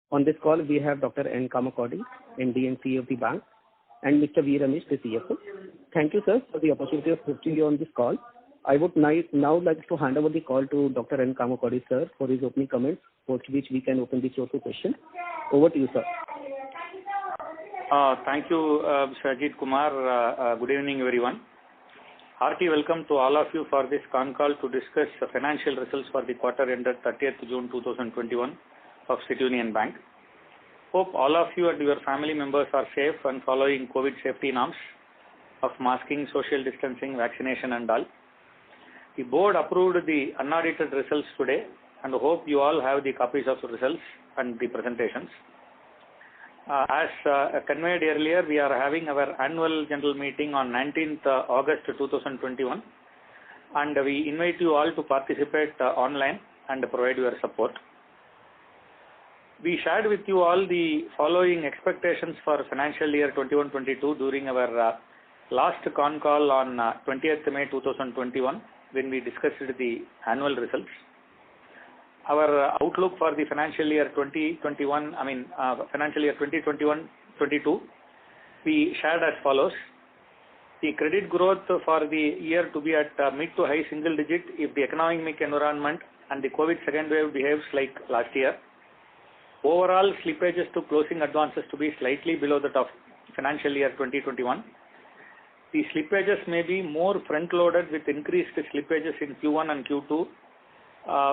On this call, we have Dr. N. Kamakodi, MD and CEO of the bank, and Mr. V. Ramesh, the CFO. Thank you, sir, for the opportunity of hosting you on this call. I would now like to hand over the call to Dr. N. Kamakodi, sir, for his opening comments, post which we can open the floor to questions. Over to you, sir. Thank you, Mr. Ajit Kumar. Good evening, everyone. Hearty welcome to all of you for this con call to discuss the financial results for the quarter ended 30th June 2021 of City Union Bank. Hope all of you and your family members are safe and following COVID safety norms of masking, social distancing, vaccination and all. The board approved the unaudited results today and hope you all have the copies of the results and the presentations. As conveyed earlier, we are having our annual general meeting on 19th August 2021 and we invite you all to participate online and provide your support. We shared with you all the following expectations for financial year 21-22 during our last con call on 20th May 2021 when we discussed the annual results. Our outlook for the financial year 2021-22, we shared as follows. The credit growth for the year to be at mid to high single digit if the economic environment and the COVID second wave behaves like last year. Overall slippages to closing advances to be slightly below that of financial year 2021. The slippages may be more front-loaded with increased slippages in Q1 and Q2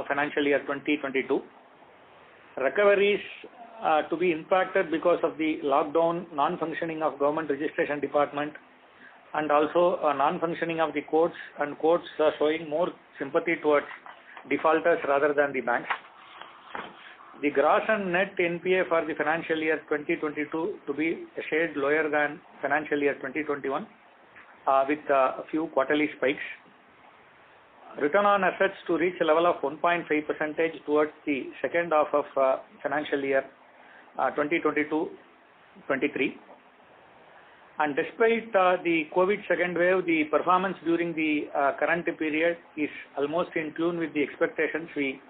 financial year 2022. Recoveries to be impacted because of the lockdown, non-functioning of government registration department and also non-functioning of the courts, and courts are showing more sympathy towards defaulters rather than the banks. The gross and net NPA for the financial year 2022 to be a shade lower than financial year 2021 with a few quarterly spikes. Return on assets to reach a level of 1.5% towards the second half of financial year 2022-23. And despite the COVID second wave, the performance during the current period is almost in tune with the expectations we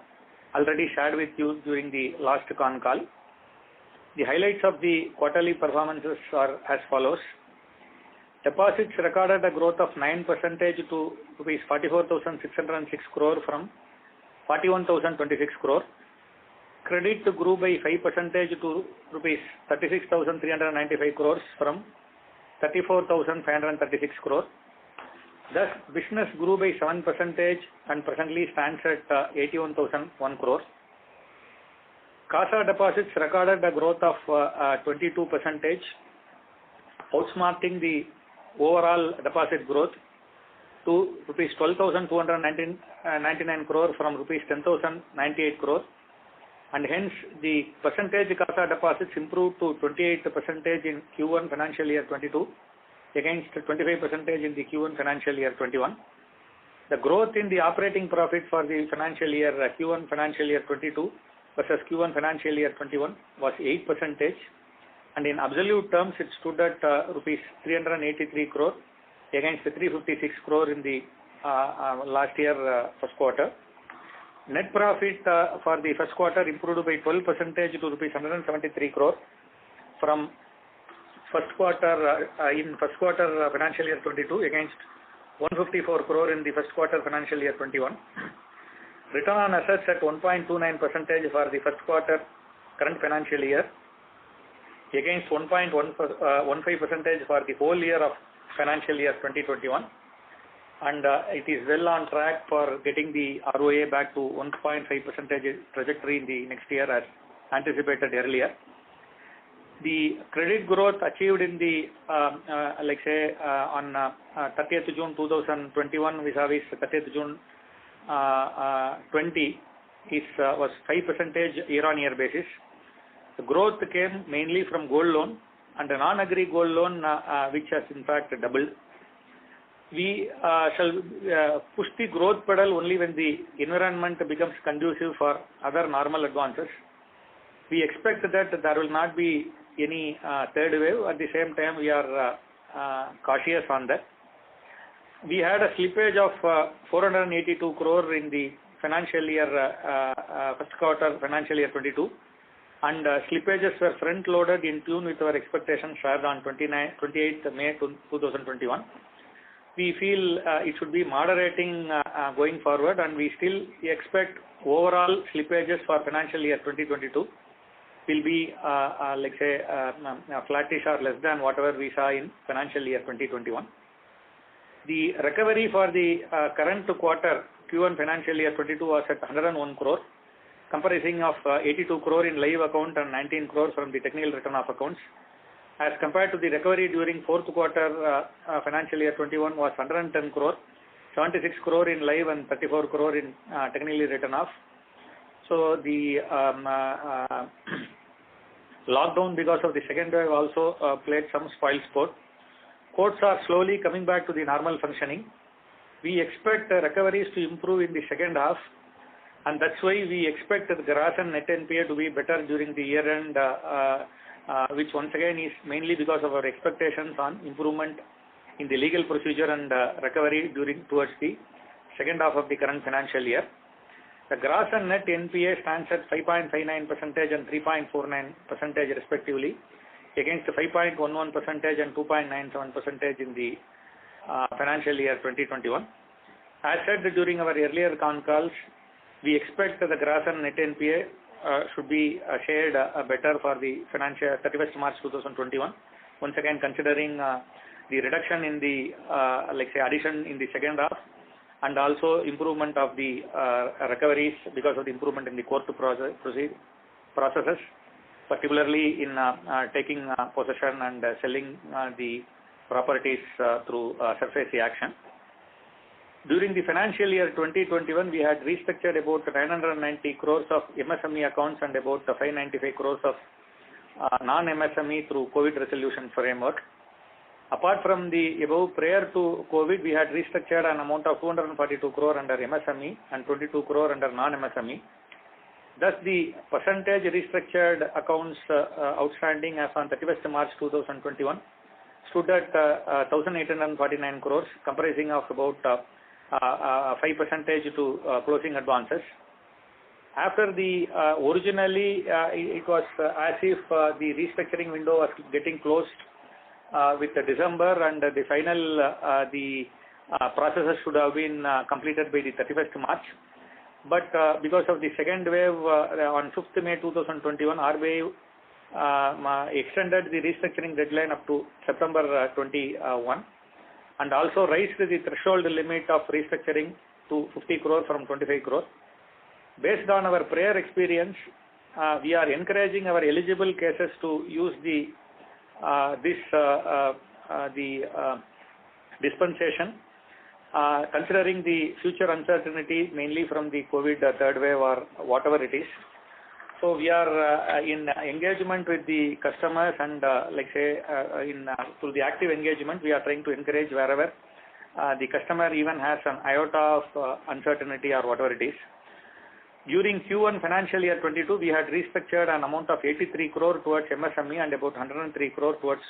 already shared with you during the last con call. The highlights of the quarterly performances are as follows. Deposits recorded a growth of 9% to rupees 44,606 crore from 41,026 crore. Credit grew by 5% to rupees 36,395 crores from 34,536 crore. Thus, business grew by 7% and presently stands at 81,001 crore. CASA deposits recorded a growth of 22%, outsmarting the overall deposit growth to rupees 12,299 crore from rupees 10,098 crore, and hence the percentage CASA deposits improved to 28% in Q1 financial year 22 against 25% in the Q1 financial year 21. The growth in the operating profit for the financial year Q1 financial year 22 versus Q1 financial year 21 was 8%, and in absolute terms it stood at rupees 383 crore against 356 crore in the last year first quarter. Net profit for the first quarter improved by 12% to rupees 173 crore from first quarter financial year 22 against 154 crore in the first quarter financial year 21. Return on assets at 1.29% for the first quarter current financial year against 1.15% for the whole year of financial year 2021, and it is well on track for getting the ROA back to 1.5% trajectory in the next year as anticipated earlier. The credit growth achieved in the on 30th June 2021 vis-a-vis 30th June 20 was 5% year-on-year basis. The growth came mainly from gold loan and the non-agri gold loan which has in fact doubled. We shall push the growth pedal only when the environment becomes conducive for other normal advances. We expect that there will not be any third wave. At the same time, we are cautious on that. We had a slippage of 482 crore in the financial year first quarter financial year 22, and slippages were front-loaded in tune with our expectations shared on 28th May 2021. We feel it should be moderating going forward, and we still expect overall slippages for financial year 2022 will be flattish or less than whatever we saw in financial year 2021. The recovery for the current quarter Q1 financial year 22 was at 101 crore, comprising of 82 crore in live account and 19 crore from the technical written-off accounts. As compared to the recovery during fourth quarter financial year 21 was 110 crore, 76 crore in live and 34 crore in technically written off. So the lockdown because of the second wave also played some spoil sport. Courts are slowly coming back to the normal functioning. We expect recoveries to improve in the second half, and that's why we expect the gross and net NPA to be better during the year end, which once again is mainly because of our expectations on improvement in the legal procedure and recovery towards the second half of the current financial year. The gross and net NPA stands at 5.59% and 3.49% respectively, against 5.11% and 2.97% in the financial year 2021. As said during our earlier con calls, we expect that the gross and net NPA should be shared better for the financial 31st March 2021. Once again, considering the reduction in the addition in the second half, and also improvement of the recoveries because of the improvement in the court processes, particularly in taking possession and selling the properties through SARFAESI action. During the financial year 2021, we had restructured about 990 crores of MSME accounts and about 595 crores of non-MSME through COVID resolution framework. Apart from the above, prior to COVID, we had restructured an amount of 242 crore under MSME and 22 crore under non-MSME. Thus, the percentage restructured accounts outstanding as on 31st March 2021 stood at 1,849 crores, comprising of about 5% to closing advances. After the originally it was as if the restructuring window was getting closed with December, and the final processes should have been completed by the 31st March. But because of the second wave on 5th May 2021, RBI extended the restructuring deadline up to September 21, and also raised the threshold limit of restructuring to 50 crore from 25 crore. Based on our prior experience, we are encouraging our eligible cases to use the dispensation, considering the future uncertainty, mainly from the COVID third wave or whatever it is. So we are in engagement with the customers, and through the active engagement, we are trying to encourage wherever the customer even has an iota of uncertainty or whatever it is. During Q1 financial year 22, we had restructured an amount of 83 crore towards MSME and about 103 crore towards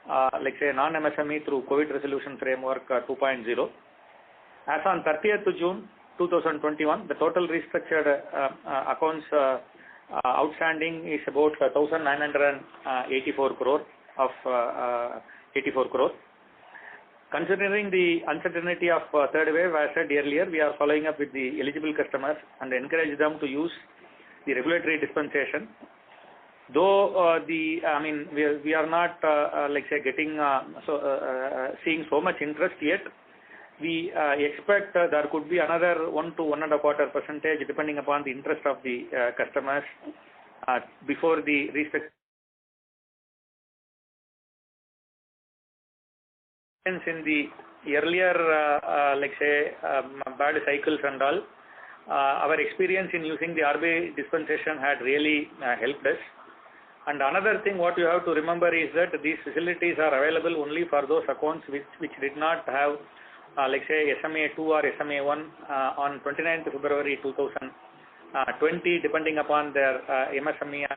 non-MSME through COVID resolution framework 2.0. As on 30th June 2021, the total restructured accounts outstanding is about 1,984 crore of 84 crore. Considering the uncertainty of third wave, as I said earlier, we are following up with the eligible customers and encourage them to use the regulatory dispensation. Though we are not getting seeing so much interest yet, we expect there could be another 1 to 1.25% depending upon the interest of the customers before the restriction. In the earlier bad cycles and all, our experience in using the RBI dispensation had really helped us. And another thing what you have to remember is that these facilities are available only for those accounts which did not have SMA 2 or SMA 1 on 29th February 2020, depending upon their MSME.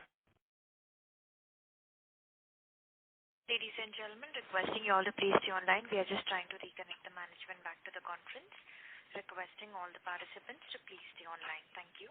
Ladies and gentlemen, requesting you all to please stay online. We are just trying to reconnect the management back to the conference. Requesting all the participants to please stay online. Thank you.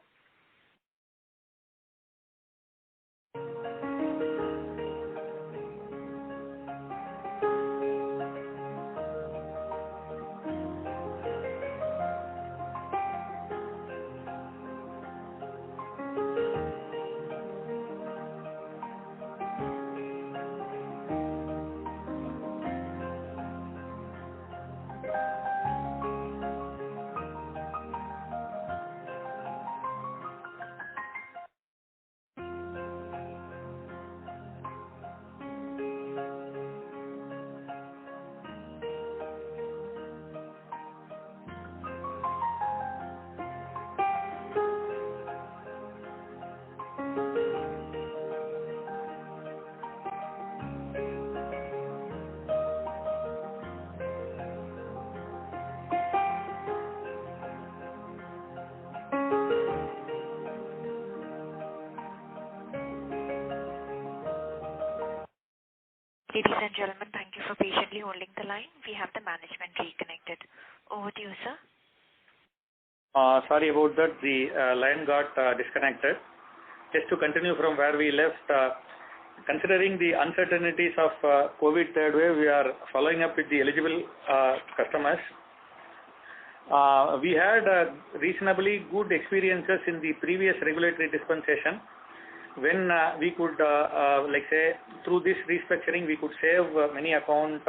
Ladies and gentlemen, thank you for patiently holding the line. We have the management reconnected. Over to you, sir. Sorry about that. The line got disconnected. Just to continue from where we left, considering the uncertainties of COVID third wave, we are following up with the eligible customers. We had reasonably good experiences in the previous regulatory dispensation when we could, like say, through this restructuring, we could save many accounts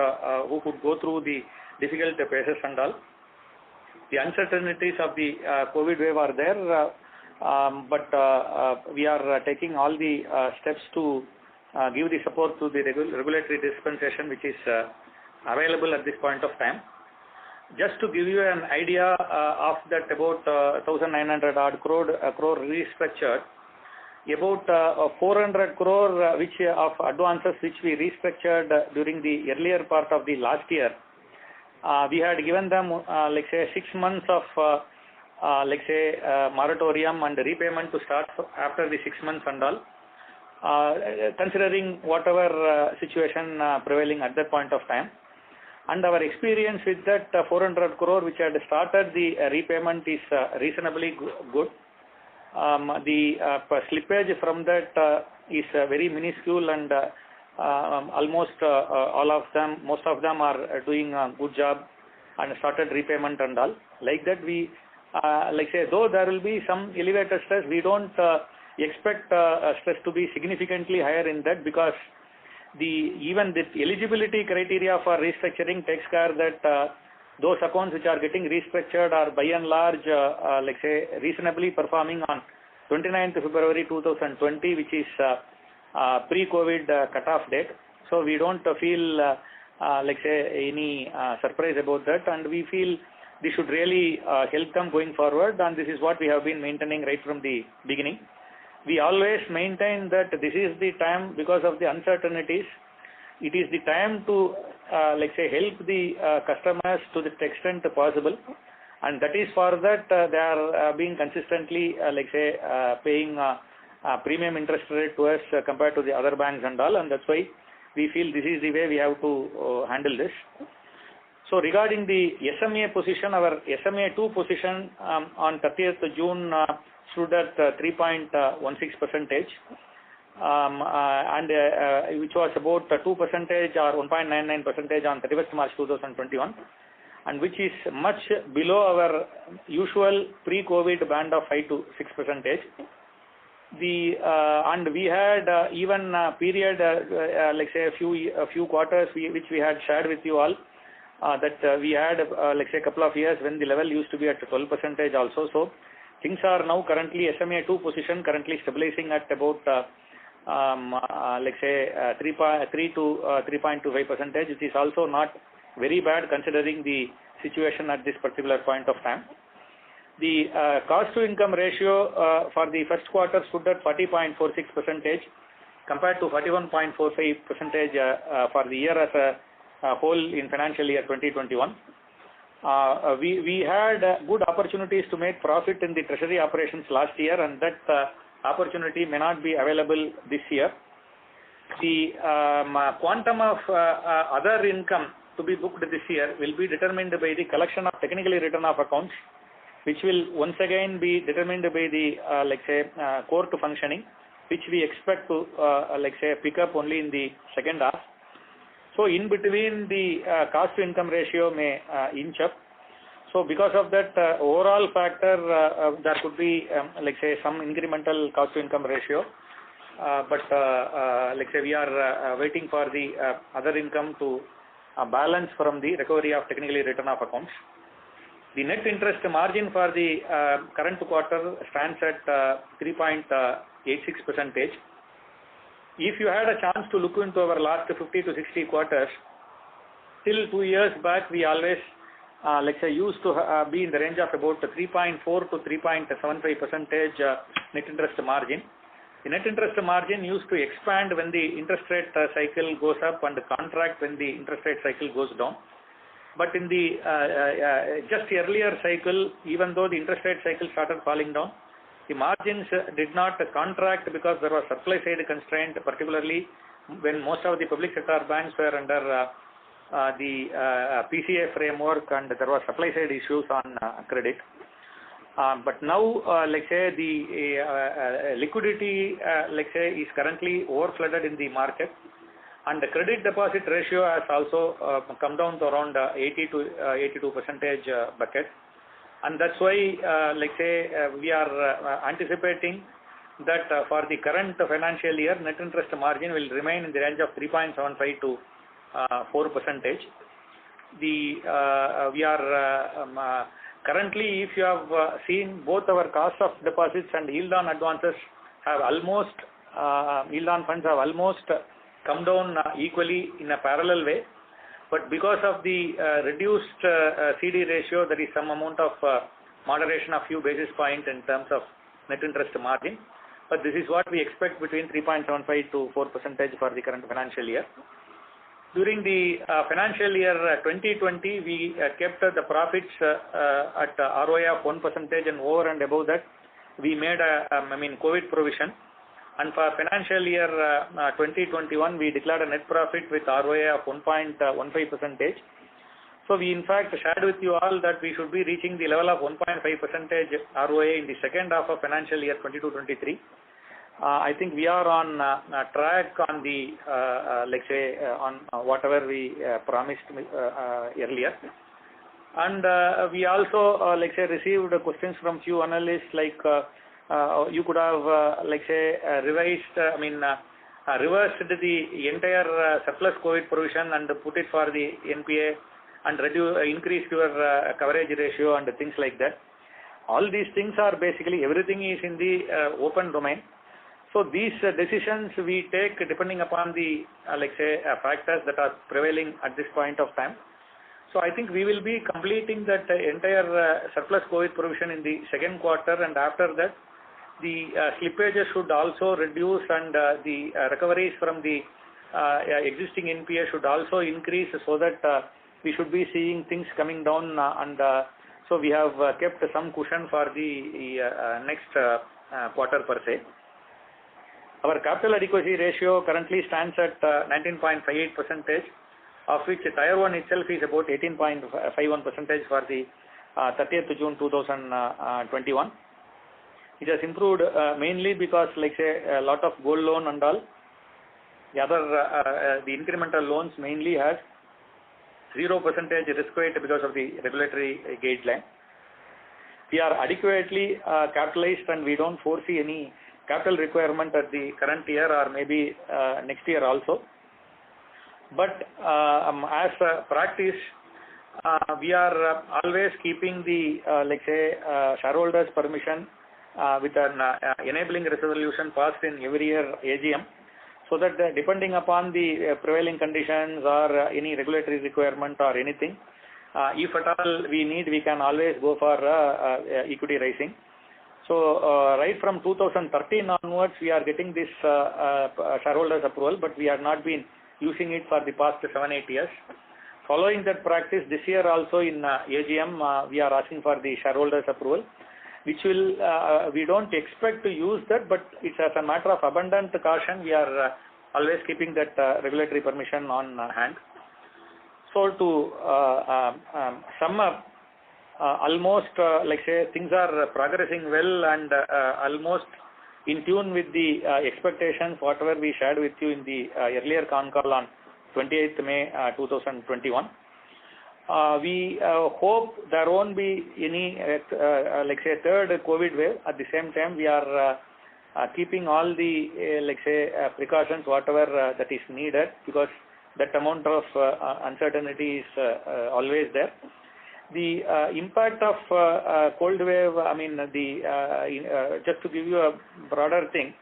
who could go through the difficult phases and all. The uncertainties of the COVID wave are there, but we are taking all the steps to give the support to the regulatory dispensation which is available at this point of time. Just to give you an idea of that, about 1,900 odd crore restructured, about 400 crore which of advances which we restructured during the earlier part of the last year. We had given them like say 6 months of like say moratorium and repayment to start after the 6 months and all, considering whatever situation prevailing at that point of time. And our experience with that 400 crore which had started the repayment is reasonably good. The slippage from that is very minuscule, and almost all of them, most of them are doing a good job and started repayment and all. Like that, we like say, though there will be some elevated stress, we don't expect stress to be significantly higher in that, because even the eligibility criteria for restructuring takes care that those accounts which are getting restructured are by and large like say reasonably performing on 29th February 2020, which is pre-COVID cutoff date. So we don't feel like say any surprise about that, and we feel this should really help them going forward, and this is what we have been maintaining right from the beginning. We always maintain that this is the time, because of the uncertainties, it is the time to like say help the customers to the extent possible, and that is for that they are being consistently like say paying premium interest rate to us compared to the other banks and all, and that's why we feel this is the way we have to handle this. So regarding the SMA position, our SMA 2 position on 30th June stood at 3.16%, and which was about 2% or 1.99% on 31st March 2021, and which is much below our usual pre-COVID band of 5 to 6%. And we had even period like say a few quarters which we had shared with you all, that we had like say a couple of years when the level used to be at 12% also. So things are now currently SMA 2 position currently stabilizing at about like say 3 to 3.25%, which is also not very bad considering the situation at this particular point of time. The cost to income ratio for the first quarter stood at 40.46% compared to 41.45% for the year as a whole in financial year 2021. We had good opportunities to make profit in the treasury operations last year, and that opportunity may not be available this year. The quantum of other income to be booked this year will be determined by the collection of technically written off accounts, which will once again be determined by the like say court functioning, which we expect to pick up only in the second half. So in between, the cost to income ratio may inch up. So because of that overall factor, there could be some incremental cost to income ratio. But we are waiting for the other income to balance from the recovery of technically written off accounts. The net interest margin for the current quarter stands at 3.86%. If you had a chance to look into our last 50 to 60 quarters, till 2 years back, we always used to be in the range of about 3.4 to 3.75% net interest margin. The net interest margin used to expand when the interest rate cycle goes up and contract when the interest rate cycle goes down. But in the just earlier cycle, even though the interest rate cycle started falling down, the margins did not contract because there was supply side constraint, particularly when most of the public sector banks were under the PCA framework and there was supply side issues on credit. But now, the liquidity, is currently overflooded in the market, and the credit deposit ratio has also come down to around 80 to 82% bucket, and that's why, we are anticipating that for the current financial year, net interest margin will remain in the range of 3.75 to 4%. We are currently, if you have seen, both our cost of deposits and yield on advances have almost, yield on funds have almost come down equally in a parallel way. But because of the reduced CD ratio, there is some amount of moderation of few basis points in terms of net interest margin. But this is what we expect between 3.75 to 4% for the current financial year. During the financial year 2020, we kept the profits at ROA of 1%, and over and above that, we made a COVID provision. And for financial year 2021, we declared a net profit with ROA of 1.15%. So we in fact shared with you all that we should be reaching the level of 1.5% ROA in the second half of financial year 22-23. I think we are on track on the, on whatever we promised earlier. And we also, received questions from few analysts you could have, revised, reversed the entire surplus COVID provision and put it for the NPA and increase your coverage ratio and things like that. All these things are basically, everything is in the open domain. So these decisions we take depending upon the, factors that are prevailing at this point of time. So I think we will be completing that entire surplus COVID provision in the second quarter, and after that, the slippages should also reduce, and the recoveries from the existing NPA should also increase, so that we should be seeing things coming down, and so we have kept some cushion for the next quarter per se. Our capital adequacy ratio currently stands at 19.58%, of which Tier 1 itself is about 18.51% for the 30th June 2021. It has improved mainly because, a lot of gold loan and all. The other, the incremental loans mainly has 0% risk weight because of the regulatory guideline. We are adequately capitalized, and we don't foresee any capital requirement at the current year or maybe next year also. But as a practice, we are always keeping the, shareholders' permission with an enabling resolution passed in every year AGM, so that depending upon the prevailing conditions or any regulatory requirement or anything, if at all we need, we can always go for equity raising. So right from 2013 onwards, we are getting this shareholders approval, but we have not been using it for the past 7-8 years. Following that practice, this year also in AGM, we are asking for the shareholders approval, which will, we don't expect to use that, but it's as a matter of abundant caution, we are always keeping that regulatory permission on hand. So to sum up, almost, things are progressing well, and almost in tune with the expectations, whatever we shared with you in the earlier con call on 28th May 2021. We hope there won't be any, like say, third COVID wave. At the same time, we are keeping all the, like say, precautions, whatever that is needed, because that amount of uncertainty is always there. The impact of cold wave, I mean, just to give you a broader thing,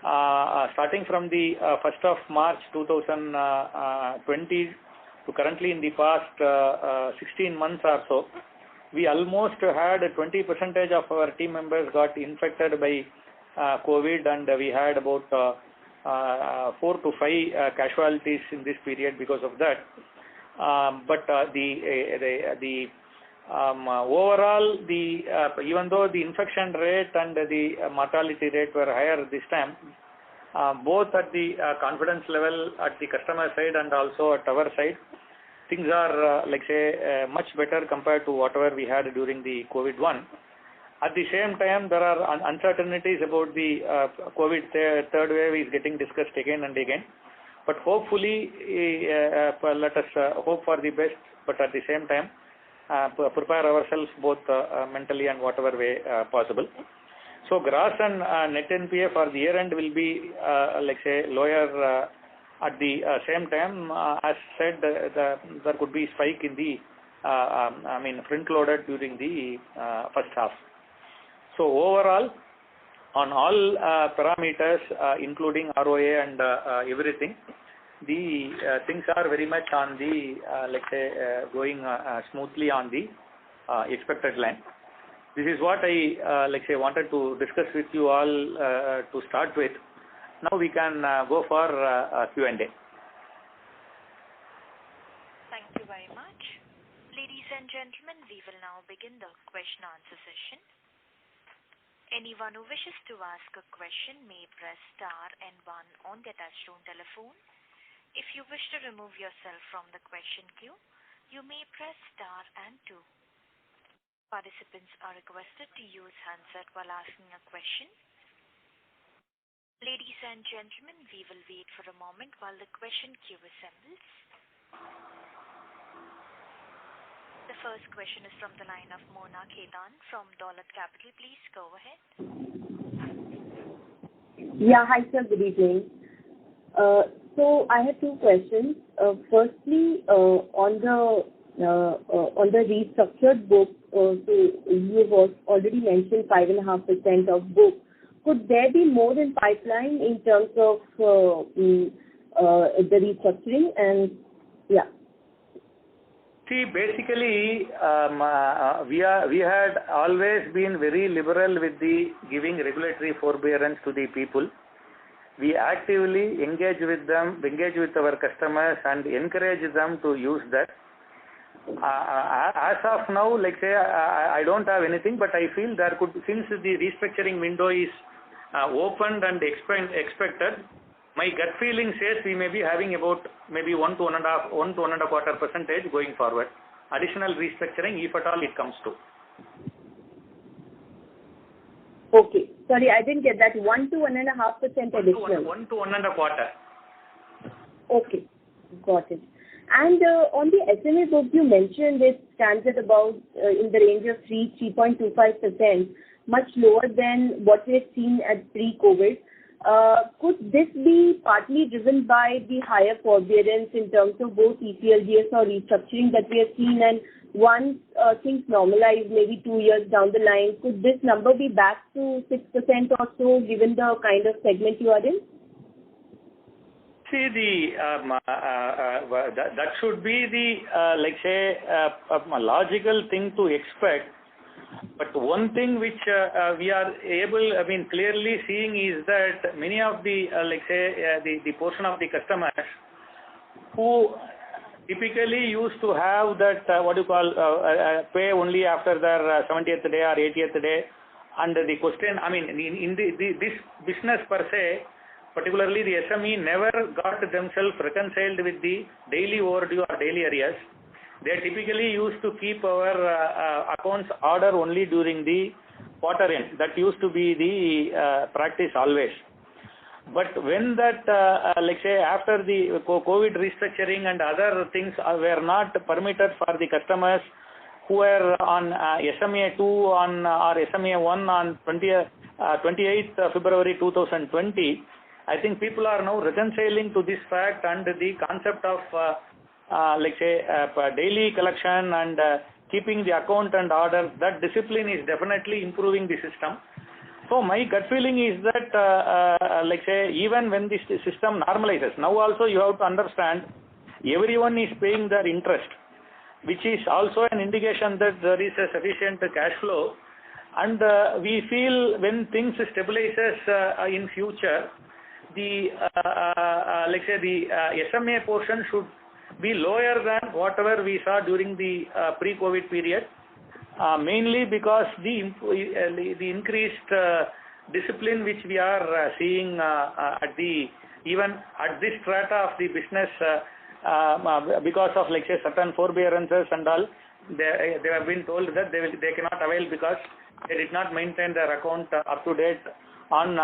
starting from the 1st of March 2020 to currently in the past 16 months or so, we almost had 20% of our team members got infected by COVID, and we had about 4 to 5 casualties in this period because of that. But overall, even though the infection rate and the mortality rate were higher this time, both at the confidence level at the customer side and also at our side, things are like say much better compared to whatever we had during the COVID one. At the same time, there are uncertainties about the COVID third wave is getting discussed again and again. But hopefully, let us hope for the best, but at the same time, prepare ourselves both mentally and whatever way possible. So gross and net NPA for the year end will be like say lower at the same time. As said, there could be spike in the I mean front loaded during the first half. So overall, on all parameters, including ROA and everything, the things are very much on the let's say going smoothly on the expected line. This is what I like say wanted to discuss with you all to start with. Now we can go for Q&A. Thank you very much. Ladies and gentlemen, we will now begin the question answer session. Anyone who wishes to ask a question may press star and 1 on their touchtone telephone. If you wish to remove yourself from the question queue, you may press star and 2. Participants are requested to use handset while asking a question. Ladies and gentlemen, we will wait for a moment while the question queue assembles. The first question is from the line of Mona Khetan from Dolat Capital. Please go ahead. Yeah, hi sir, good evening. So I have two questions. Firstly, on the restructured book, so you have already mentioned 5.5% of book. Could there be more in pipeline in terms of the restructuring? And yeah. See, basically, we had always been very liberal with the giving regulatory forbearance to the people. We actively engage with them, engage with our customers, and encourage them to use that. As of now, like say, I don't have anything, but I feel there could, since the restructuring window is opened and expected, my gut feeling says we may be having about maybe 1 to 1.25% going forward. Additional restructuring, if at all it comes to. Okay. Sorry, I didn't get that. 1 to 1.5% additional. 1 to 1.25. Okay. Got it. And on the SMA book, you mentioned it stands at about in the range of 3.25%, much lower than what we had seen at pre-COVID. Could this be partly driven by the higher forbearance in terms of both ECLGS or restructuring that we have seen, and once things normalize, maybe 2 years down the line, could this number be back to 6% or so, given the kind of segment you are in? See, that should be the like say a logical thing to expect. But one thing which we are clearly seeing is that many of the like say the portion of the customers who typically used to have that pay only after their 70th day or 80th day, and the question, in this business per se, particularly the SME never got themselves reconciled with the daily overdue or daily arrears. They typically used to keep our accounts order only during the quarter end. That used to be the practice always. But when that, like say, after the COVID restructuring and other things were not permitted for the customers who were on SMA 2 or SMA 1 on 28th February 2020, I think people are now reconciling to this fact, and the concept of like say daily collection and keeping the account and order, that discipline is definitely improving the system. So my gut feeling is that like say, even when this system normalizes, now also you have to understand everyone is paying their interest, which is also an indication that there is a sufficient cash flow, and we feel when things stabilizes in future, the like say the SMA portion should be lower than whatever we saw during the pre-COVID period, mainly because the increased discipline which we are seeing at the even at this strata of the business because of like say certain forbearances and all, they have been told that they cannot avail because they did not maintain their account up to date on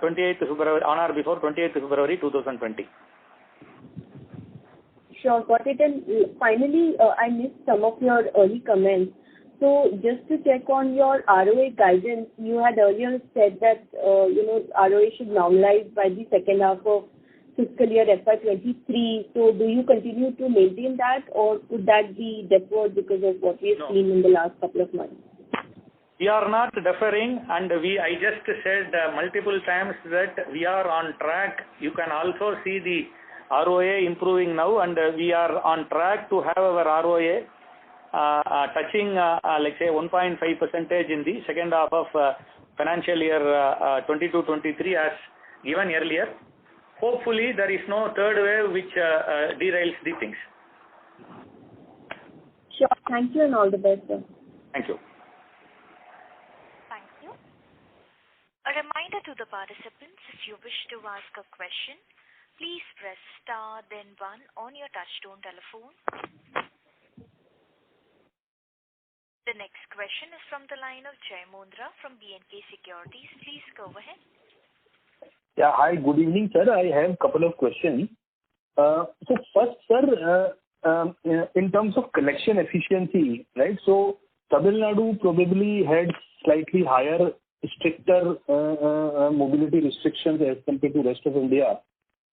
28th February, on or before 28th February 2020. Sure, got it. And finally, I missed some of your early comments. So just to check on your ROA guidance, you had earlier said that ROA should normalize by the second half of fiscal year FY23. So do you continue to maintain that, or could that be deferred because of what we have seen in the last couple of months? We are not deferring, and I just said multiple times that we are on track. You can also see the ROA improving now, and we are on track to have our ROA touching like say 1.5% in the second half of financial year 22-23 as given earlier. Hopefully there is no third wave which derails the things. Sure. Thank you and all the best, sir. Thank you. Thank you. A reminder to the participants, if you wish to ask a question, please press star then 1 on your touchtone telephone. The next question is from the line of Jai Mundra from B&K Securities. Please go ahead. Yeah, hi, good evening, sir. I have a couple of questions. So first, sir, in terms of collection efficiency, right? So Tamil Nadu probably had slightly higher, stricter mobility restrictions as compared to rest of India.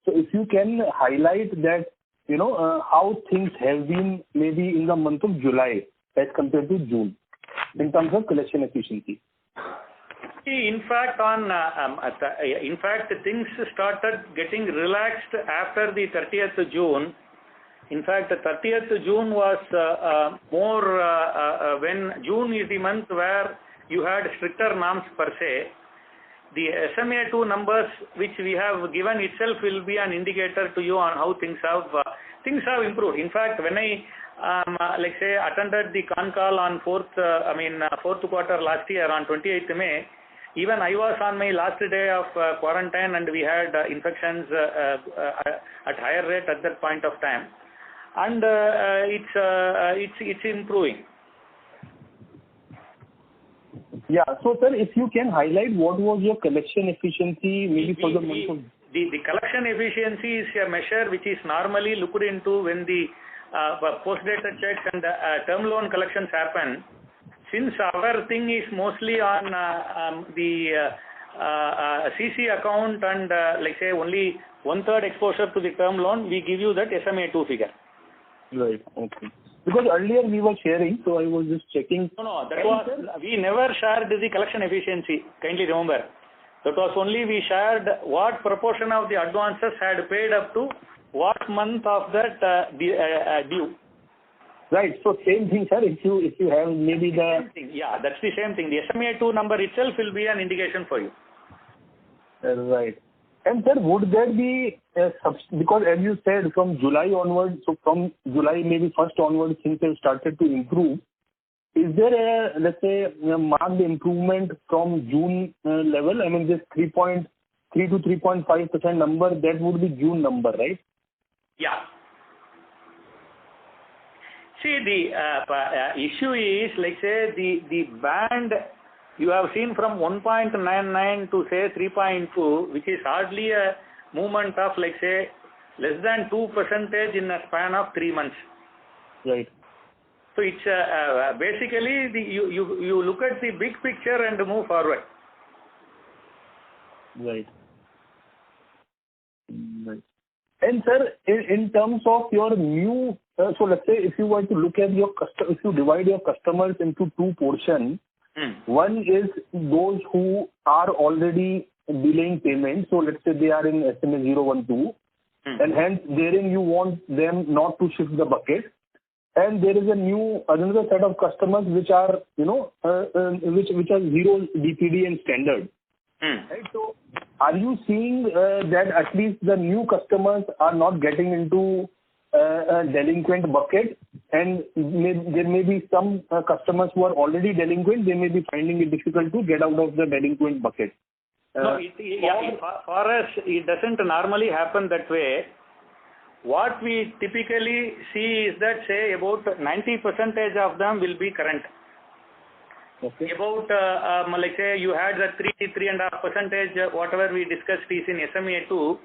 So if you can highlight that, how things have been maybe in the month of July as compared to June in terms of collection efficiency. In fact, things started getting relaxed after the 30th June. In fact, the 30th June was more when June is the month where you had stricter norms per se. The SMA 2 numbers which we have given itself will be an indicator to you on how things have improved. In fact, when I like say attended the con call on fourth quarter last year on 28th May, even I was on my last day of quarantine and we had infections at higher rate at that point of time, and it's improving. Yeah. So, sir, if you can highlight what was your collection efficiency maybe for the month of... The collection efficiency is a measure which is normally looked into when the post-dated checks and term loan collections happen. Since our thing is mostly on the CC account and like say only 1/3 exposure to the term loan, we give you that SMA 2 figure. Right. Okay. Because earlier we were sharing, so I was just checking. No, that was, we never shared the collection efficiency. Kindly remember. That was only we shared what proportion of the advances had paid up to what month of that due. Right. So same thing, sir. If you have maybe the... Yeah, that's the same thing. The SMA 2 number itself will be an indication for you. Right. And sir, would there be because as you said from July onwards, so from July maybe 1st onwards things have started to improve. Is there a, let's say, a marked improvement from June level? I mean, this 3.3 to 3.5% number, that would be June number, right? Yeah. See, the issue is, like say, the band You have seen from 1.99 to say 3.2, which is hardly a movement of like say less than 2% in a span of 3 months. Right. So it's basically you look at the big picture and move forward. Right. Right. And sir, in terms of your new, so let's say if you were to look at your if you divide your customers into two portions, one is those who are already delaying payments. So let's say they are in SMA 012, and hence therein you want them not to shift the bucket. And there is another set of customers which are, which are zero DPD and standard. Right. So are you seeing that at least the new customers are not getting into a delinquent bucket, and there may be some customers who are already delinquent, they may be finding it difficult to get out of the delinquent bucket? No, for us, it doesn't normally happen that way. What we typically see is that, say, about 90% of them will be current. Okay. About, like say, you had the 3.5%, whatever we discussed is in SMA 2,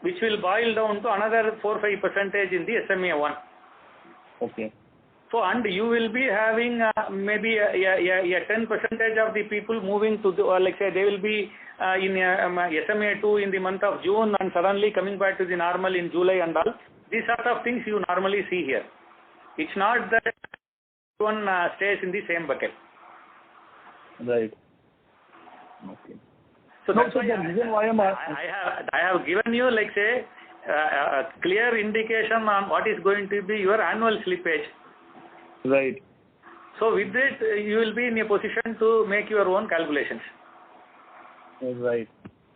which will boil down to another 4-5% in the SMA 1. Okay. So, and you will be having maybe a 10% of the people moving to the, like say, they will be in SMA 2 in the month of June and suddenly coming back to the normal in July and all. These sort of things you normally see here. It's not that one stays in the same bucket. Right. Okay. So that's why the reason why I have given you, like say, a clear indication on what is going to be your annual slippage. Right. So with it, you will be in a position to make your own calculations. Right.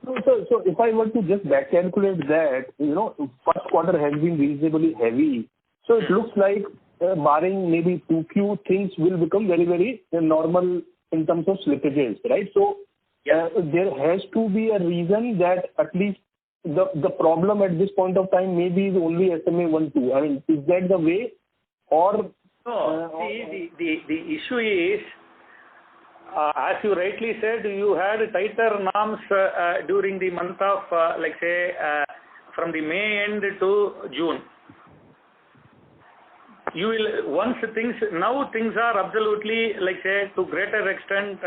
So if I were to just back calculate that, first quarter has been reasonably heavy. So it looks like barring maybe 2Q, things will become very, very normal in terms of slippages, right? So there has to be a reason that at least the problem at this point of time maybe is only SMA 1-2. I mean, is that the way? Or no, see, the issue is, as you rightly said, you had tighter norms during the month of, like say, from the May end to June. You will, once things are absolutely, like say, to greater extent,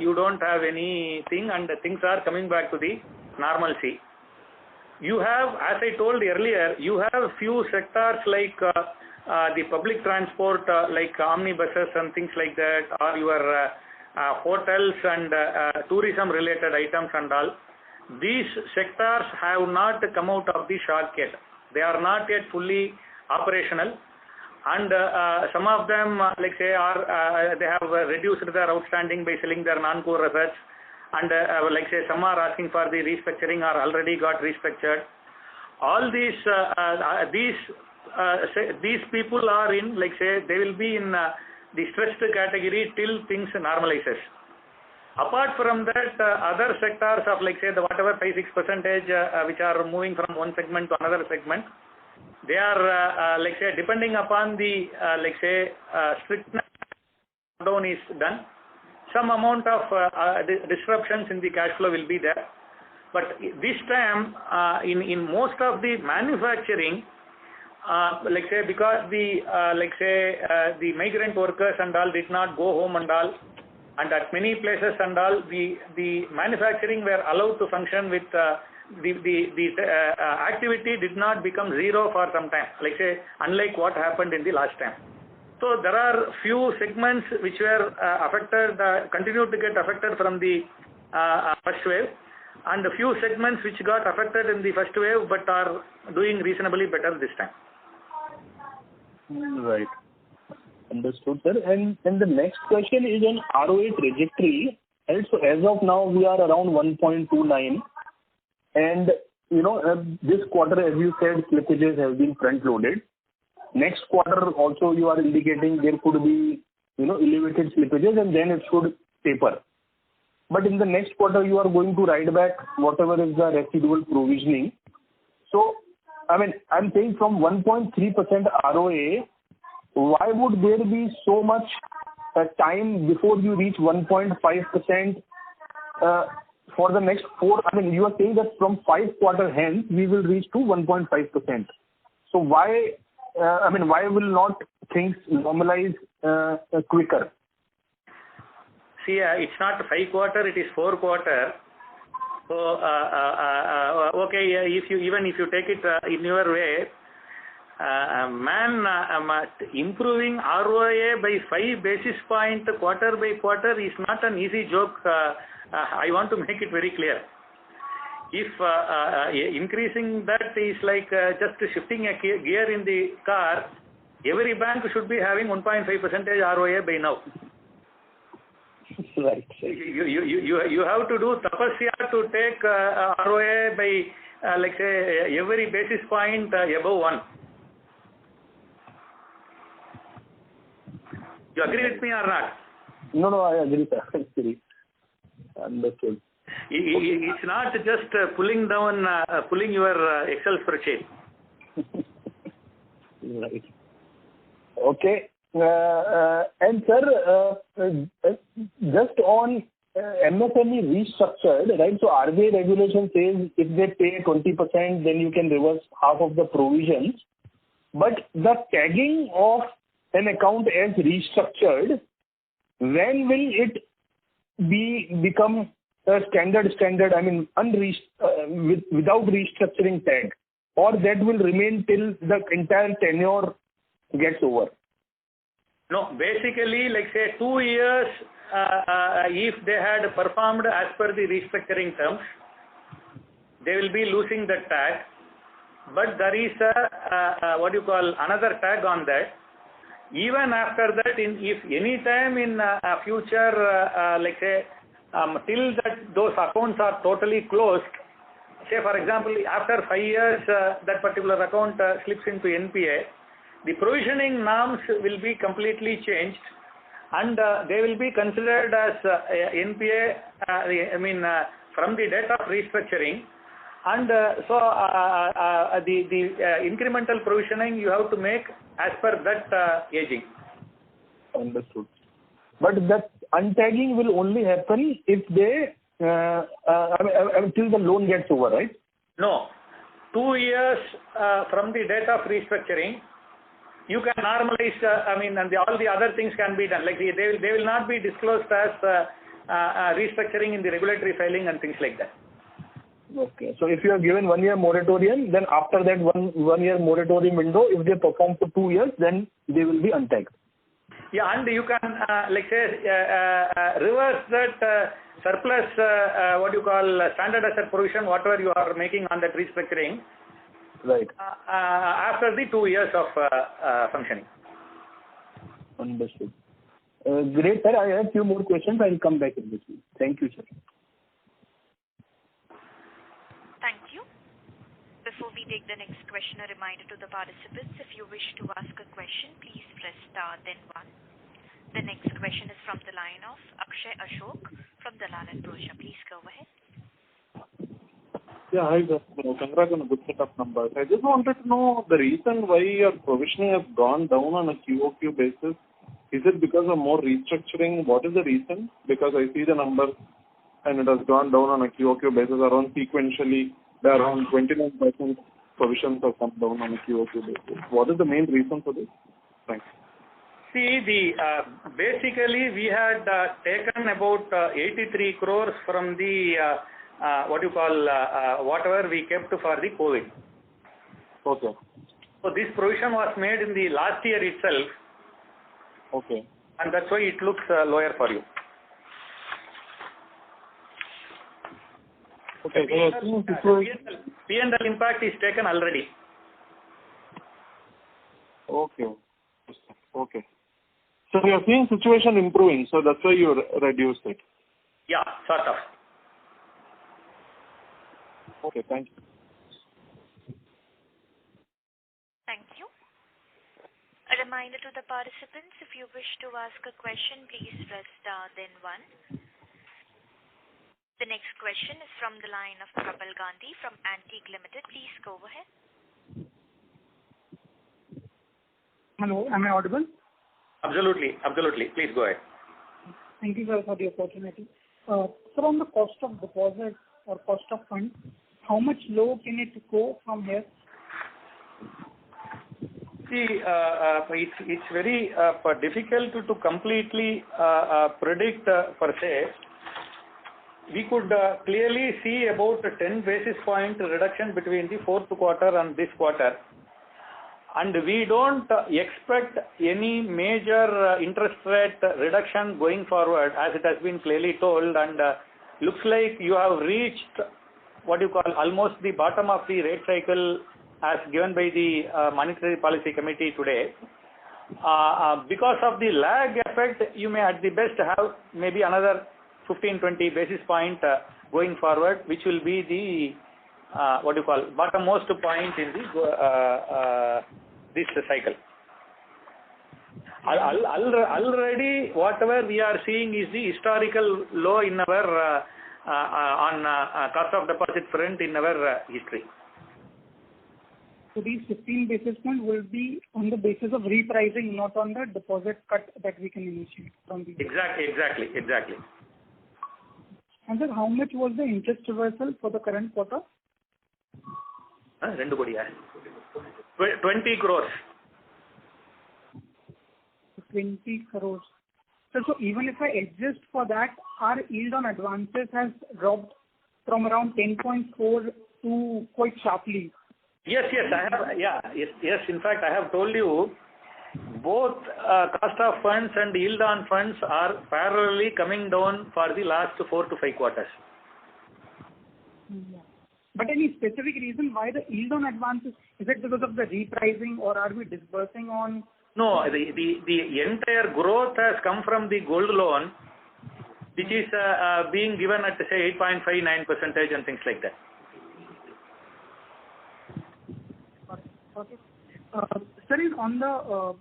you don't have anything and things are coming back to the normalcy. You have, as I told earlier, you have few sectors like the public transport, like omnibuses and things like that, or your hotels and tourism related items and all. These sectors have not come out of the shock yet. They are not yet fully operational, and some of them, like say, they have reduced their outstanding by selling their non-core assets, and like say, some are asking for the restructuring or already got restructured. All these people are in, like say, they will be in the stressed category till things normalizes. Apart from that, other sectors of, like say, the whatever 5-6% which are moving from one segment to another segment, they are like say, depending upon the like say strictness down is done, some amount of disruptions in the cash flow will be there. But this time, in most of the manufacturing, like say, because the like say the migrant workers and all did not go home and all, and at many places and all, the manufacturing were allowed to function with the activity did not become zero for some time, like say, unlike what happened in the last time. So there are few segments which were affected, continued to get affected from the first wave, and a few segments which got affected in the first wave but are doing reasonably better this time. Right. Understood, sir. And the next question is on ROA trajectory. Right? So as of now, we are around 1.29. And, this quarter, as you said, slippages have been front-loaded. Next quarter also, you are indicating there could be, elevated slippages, and then it should taper. But in the next quarter, you are going to write back whatever is the residual provisioning. So, I mean, I'm saying from 1.3% ROA, why would there be so much time before you reach 1.5% for the next 4? I mean, you are saying that from 5 quarter hence we will reach to 1.5%. So why? Why will not things normalize quicker? See, it's not 5 quarter; it is 4 quarter. So okay, if you take it in your way, improving ROA by 5 basis point quarter by quarter is not an easy joke. I want to make it very clear. If increasing that is like just shifting a gear in the car, every bank should be having 1.5% ROA by now. Right. You have to do tapasya to take ROA by like say every basis point above 1. You agree with me or not? No, I agree, sir. Actually, understood. It's not just pulling your Excel spreadsheet. Right. Okay. And sir, just on MSME restructured, right? So RBI regulation says if they pay 20%, then you can reverse half of the provisions. But the tagging of an account as restructured, when will it become a standard? I mean, without restructuring tag, or that will remain till the entire tenure gets over? No, basically, like say 2 years, if they had performed as per the restructuring terms, they will be losing the tag. But there is another tag on that. Even after that, if any time in future, like say, till that those accounts are totally closed, say for example, after 5 years, that particular account slips into NPA, the provisioning norms will be completely changed, and they will be considered as NPA. From the date of restructuring, and the incremental provisioning you have to make as per that aging. Understood. But that untagging will only happen if they until the loan gets over, right? No, 2 years from the date of restructuring, you can normalize. And all the other things can be done. Like they will not be disclosed as restructuring in the regulatory filing and things like that. Okay. So if you are given 1 year moratorium, then after that one year moratorium window, if they perform for 2 years, then they will be untagged. Yeah, and you can reverse that surplus, standard asset provision, whatever you are making on that restructuring. Right. After the 2 years of functioning. Understood. Great, sir. I have few more questions. I will come back in this week. Thank you, sir. Thank you. Before we take the next question, a reminder to the participants, if you wish to ask a question, please press star then 1. The next question is from the line of Akshay Ashok from Dalal & Broacha. Please go ahead. Yeah, hi sir. Congrats on a good set of numbers. I just wanted to know the reason why your provisioning has gone down on a QOQ basis. Is it because of more restructuring? What is the reason? Because I see the numbers and it has gone down on a QOQ basis around sequentially. Around 29% provisions have come down on a QOQ basis. What is the main reason for this? Thanks. See, basically we had taken about 83 crores from the whatever we kept for the COVID. Okay. So this provision was made in the last year itself. Okay. And that's why it looks lower for you. Okay. P&L impact is taken already. Okay. So you are seeing situation improving, so that's why you reduced it. Yeah, sort of. Okay, thank you. Thank you. A reminder to the participants, if you wish to ask a question, please press star then 1. The next question is from the line of Prabal Gandhi from Antique Limited. Please go ahead. Hello, am I audible? Absolutely. Please go ahead. Thank you, sir, for the opportunity. Sir, on the cost of deposit or cost of funds, how much low can it go from here? See, it's very difficult to completely predict per se. We could clearly see about a 10 basis point reduction between the fourth quarter and this quarter. And we don't expect any major interest rate reduction going forward, as it has been clearly told, and looks like you have reached what you call almost the bottom of the rate cycle as given by the Monetary Policy Committee today. Because of the lag effect, you may at the best have maybe another 15-20 basis point going forward, which will be the bottommost point in the this cycle. Already, whatever we are seeing is the historical low in our on cost of deposit front in our history. So these 15 basis points will be on the basis of repricing, not on the deposit cut that we can initiate from the. Exactly. And sir, how much was the interest reversal for the current quarter? 20 crores. 20 crores. So even if I adjust for that, our yield on advances has dropped from around 10.4 to quite sharply. Yes, I have. Yes. In fact, I have told you both cost of funds and yield on funds are parallelly coming down for the last 4 to 5 quarters. Yeah. But any specific reason why the yield on advances? Is it because of the repricing, or are we disbursing on? No, the entire growth has come from the gold loan, which is being given at say 8.59% and things like that. Okay. Sir, on the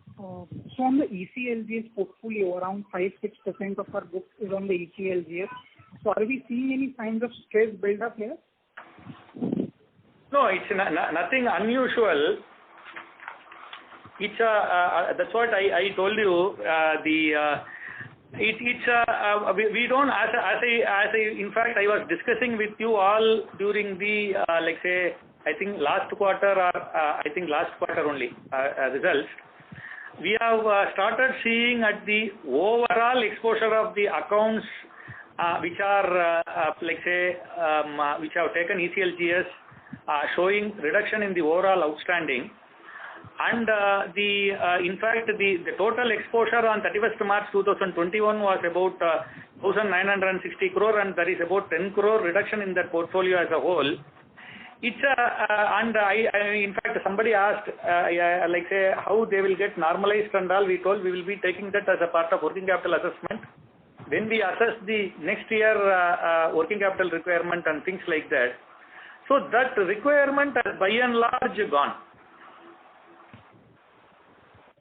ECLGS portfolio, around 5-6% of our book is on the ECLGS. So are we seeing any signs of stress build up here? No, it's nothing unusual. It's that's what I told you. We don't as I in fact I was discussing with you all during the like say I think last quarter only results. We have started seeing at the overall exposure of the accounts which are like say which have taken ECLGS showing reduction in the overall outstanding. And in fact, the total exposure on 31st March 2021 was about 1,960 crore, and there is about 10 crore reduction in that portfolio as a whole. It's and in fact, somebody asked, like say, how they will get normalized and all. We told we will be taking that as a part of working capital assessment. When we assess the next year working capital requirement and things like that. So that requirement has by and large gone.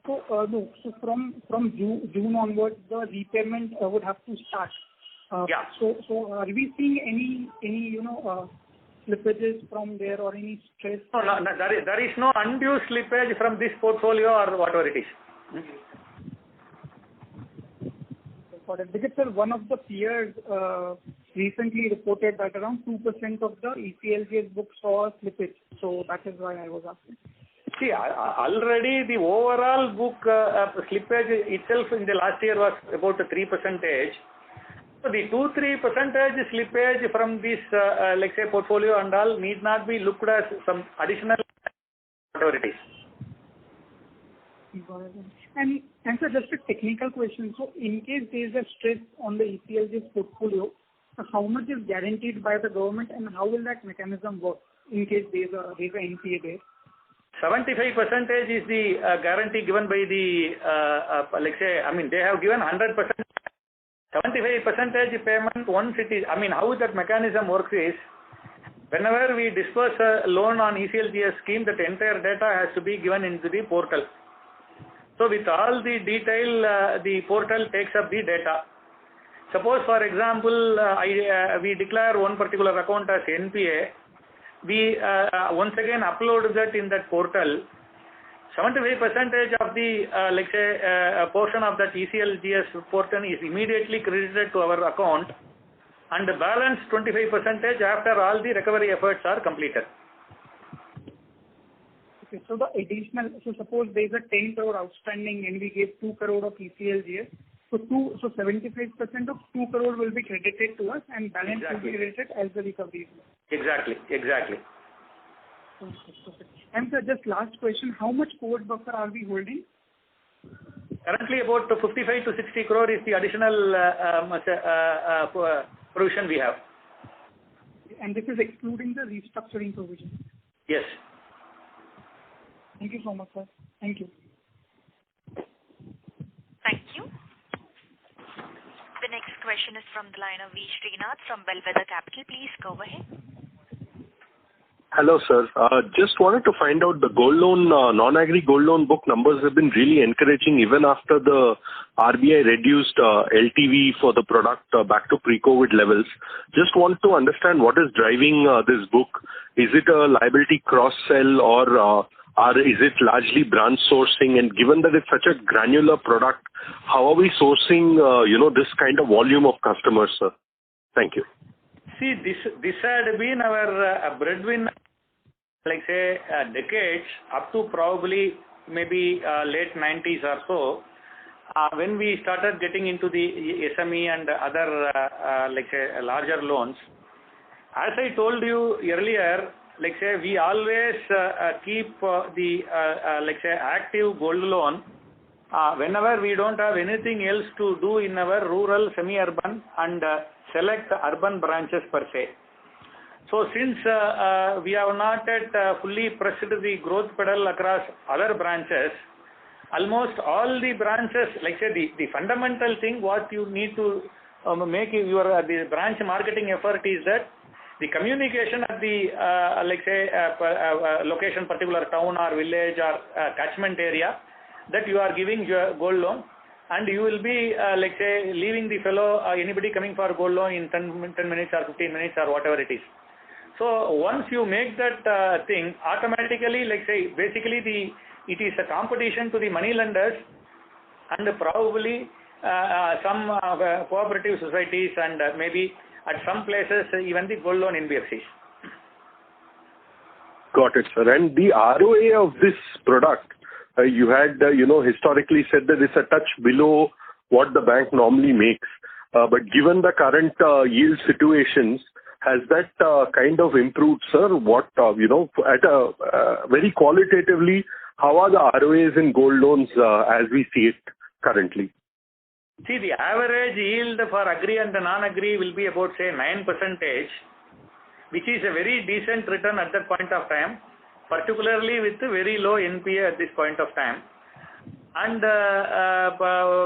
So no. So from June onwards, the repayment would have to start. Yeah. So are we seeing any slippages from there or any stress? No, there is no undue slippage from this portfolio or whatever it is. Because sir, one of the peers recently reported that around 2% of the ECLGS book saw slippage. So that is why I was asking. See, already the overall book slippage itself in the last year was about 3%. So the 2-3% slippage from this, like say, portfolio and all need not be looked as some additional whatever it is. And sir, just a technical question. So in case there is a stress on the ECLGS portfolio, how much is guaranteed by the government, and how will that mechanism work in case there is a NPA there? 75% is the guarantee given by the, like say, I mean, they have given 100%. 75% payment once it is, I mean, how that mechanism works is, whenever we disperse a loan on ECLGS scheme, that entire data has to be given into the portal. So with all the detail, the portal takes up the data. Suppose, for example, we declare one particular account as NPA, we once again upload that in that portal. 75% of the, let's say, portion of that ECLGS portion is immediately credited to our account, and the balance 25% after all the recovery efforts are completed. Okay, so the additional, so suppose there is a 10 crore outstanding and we gave 2 crore of ECLGS, so 75% of 2 crore will be credited to us and balance will be credited as the recovery. Exactly. Perfect. And sir, just last question, how much COVID buffer are we holding? Currently about 55 to 60 crore is the additional provision we have. And this is excluding the restructuring provision? Yes. Thank you so much, sir. Thank you. Thank you. The next question is from the line of V. Srinath from Bellwether Capital. Please go ahead. Hello, sir. Just wanted to find out the gold loan, non-agri gold loan book numbers have been really encouraging even after the RBI reduced LTV for the product back to pre-COVID levels. Just want to understand what is driving this book. Is it a liability cross-sell or is it largely branch sourcing? And given that it's such a granular product, how are we sourcing, this kind of volume of customers, sir? Thank you. See, this had been our breadwinner, like say, decades, up to probably maybe late 90s or so, when we started getting into the SME and other, like say, larger loans. As I told you earlier, like say, we always keep the, like say, active gold loan whenever we don't have anything else to do in our rural, semi-urban and select urban branches per se. So since we have not yet fully pressed the growth pedal across other branches, almost all the branches, like say the fundamental thing what you need to make your the branch marketing effort is that the communication at the like say location, particular town or village or catchment area, that you are giving your gold loan, and you will be like say leaving the fellow anybody coming for gold loan in 10 minutes or 15 minutes or whatever it is. So once you make that thing, automatically, like say, basically it is a competition to the money lenders and probably some cooperative societies and maybe at some places even the gold loan NBFCs. Got it, sir. And the ROA of this product, you had, historically said that it's a touch below what the bank normally makes. But given the current yield situations, has that kind of improved, sir? What, at very qualitatively, how are the ROAs in gold loans as we see it currently? See, the average yield for agri and the non-agri will be about, say, 9%, which is a very decent return at that point of time, particularly with very low NPA at this point of time. And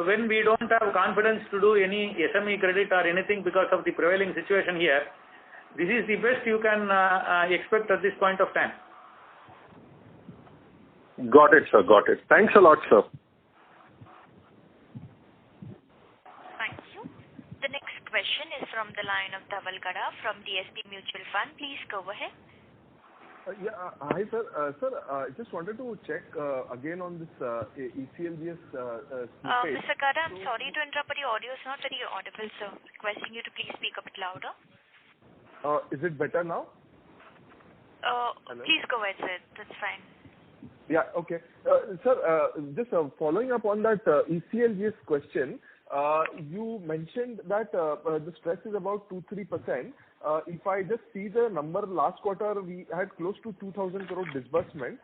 when we don't have confidence to do any SME credit or anything because of the prevailing situation here, this is the best you can expect at this point of time. Got it, sir. Got it. Thanks a lot, sir. Thank you. The next question is from the line of Dhaval Gada from DSP Mutual Fund. Please go ahead. Hi, sir. Sir, I just wanted to check again on this ECLGS. Mr. Gada, I'm sorry to interrupt, but your audio is not very audible, sir. Requesting you to please speak a bit louder. Is it better now? Please go ahead, sir. That's fine. Yeah, okay. Sir, just following up on that ECLGS question, you mentioned that the stress is about 2-3%. If I just see the number last quarter, we had close to 2,000 crore disbursement.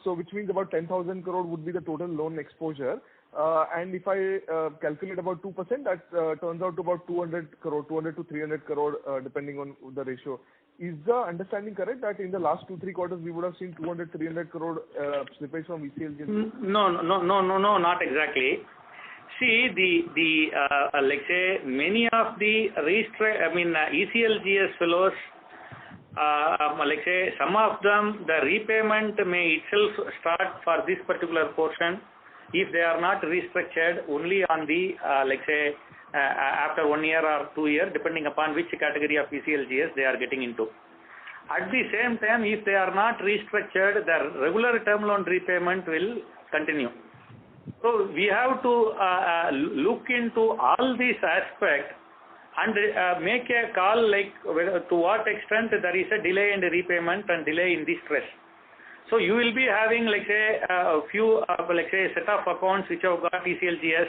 So which means about 10,000 crore would be the total loan exposure. And if I calculate about 2%, that turns out to about 200 to 300 crore, depending on the ratio. Is the understanding correct that in the last 2-3 quarters we would have seen 200-300 crore slippage from ECLGS? No, not exactly. See, the like say many of the ECLGS fellows, like say some of them the repayment may itself start for this particular portion if they are not restructured only on the like say after 1 year or 2 years, depending upon which category of ECLGS they are getting into. At the same time, if they are not restructured, the regular term loan repayment will continue. So we have to look into all these aspects and make a call like to what extent there is a delay in the repayment and delay in the stress. So you will be having, like say, a few, like say, set of accounts which have got ECLGS.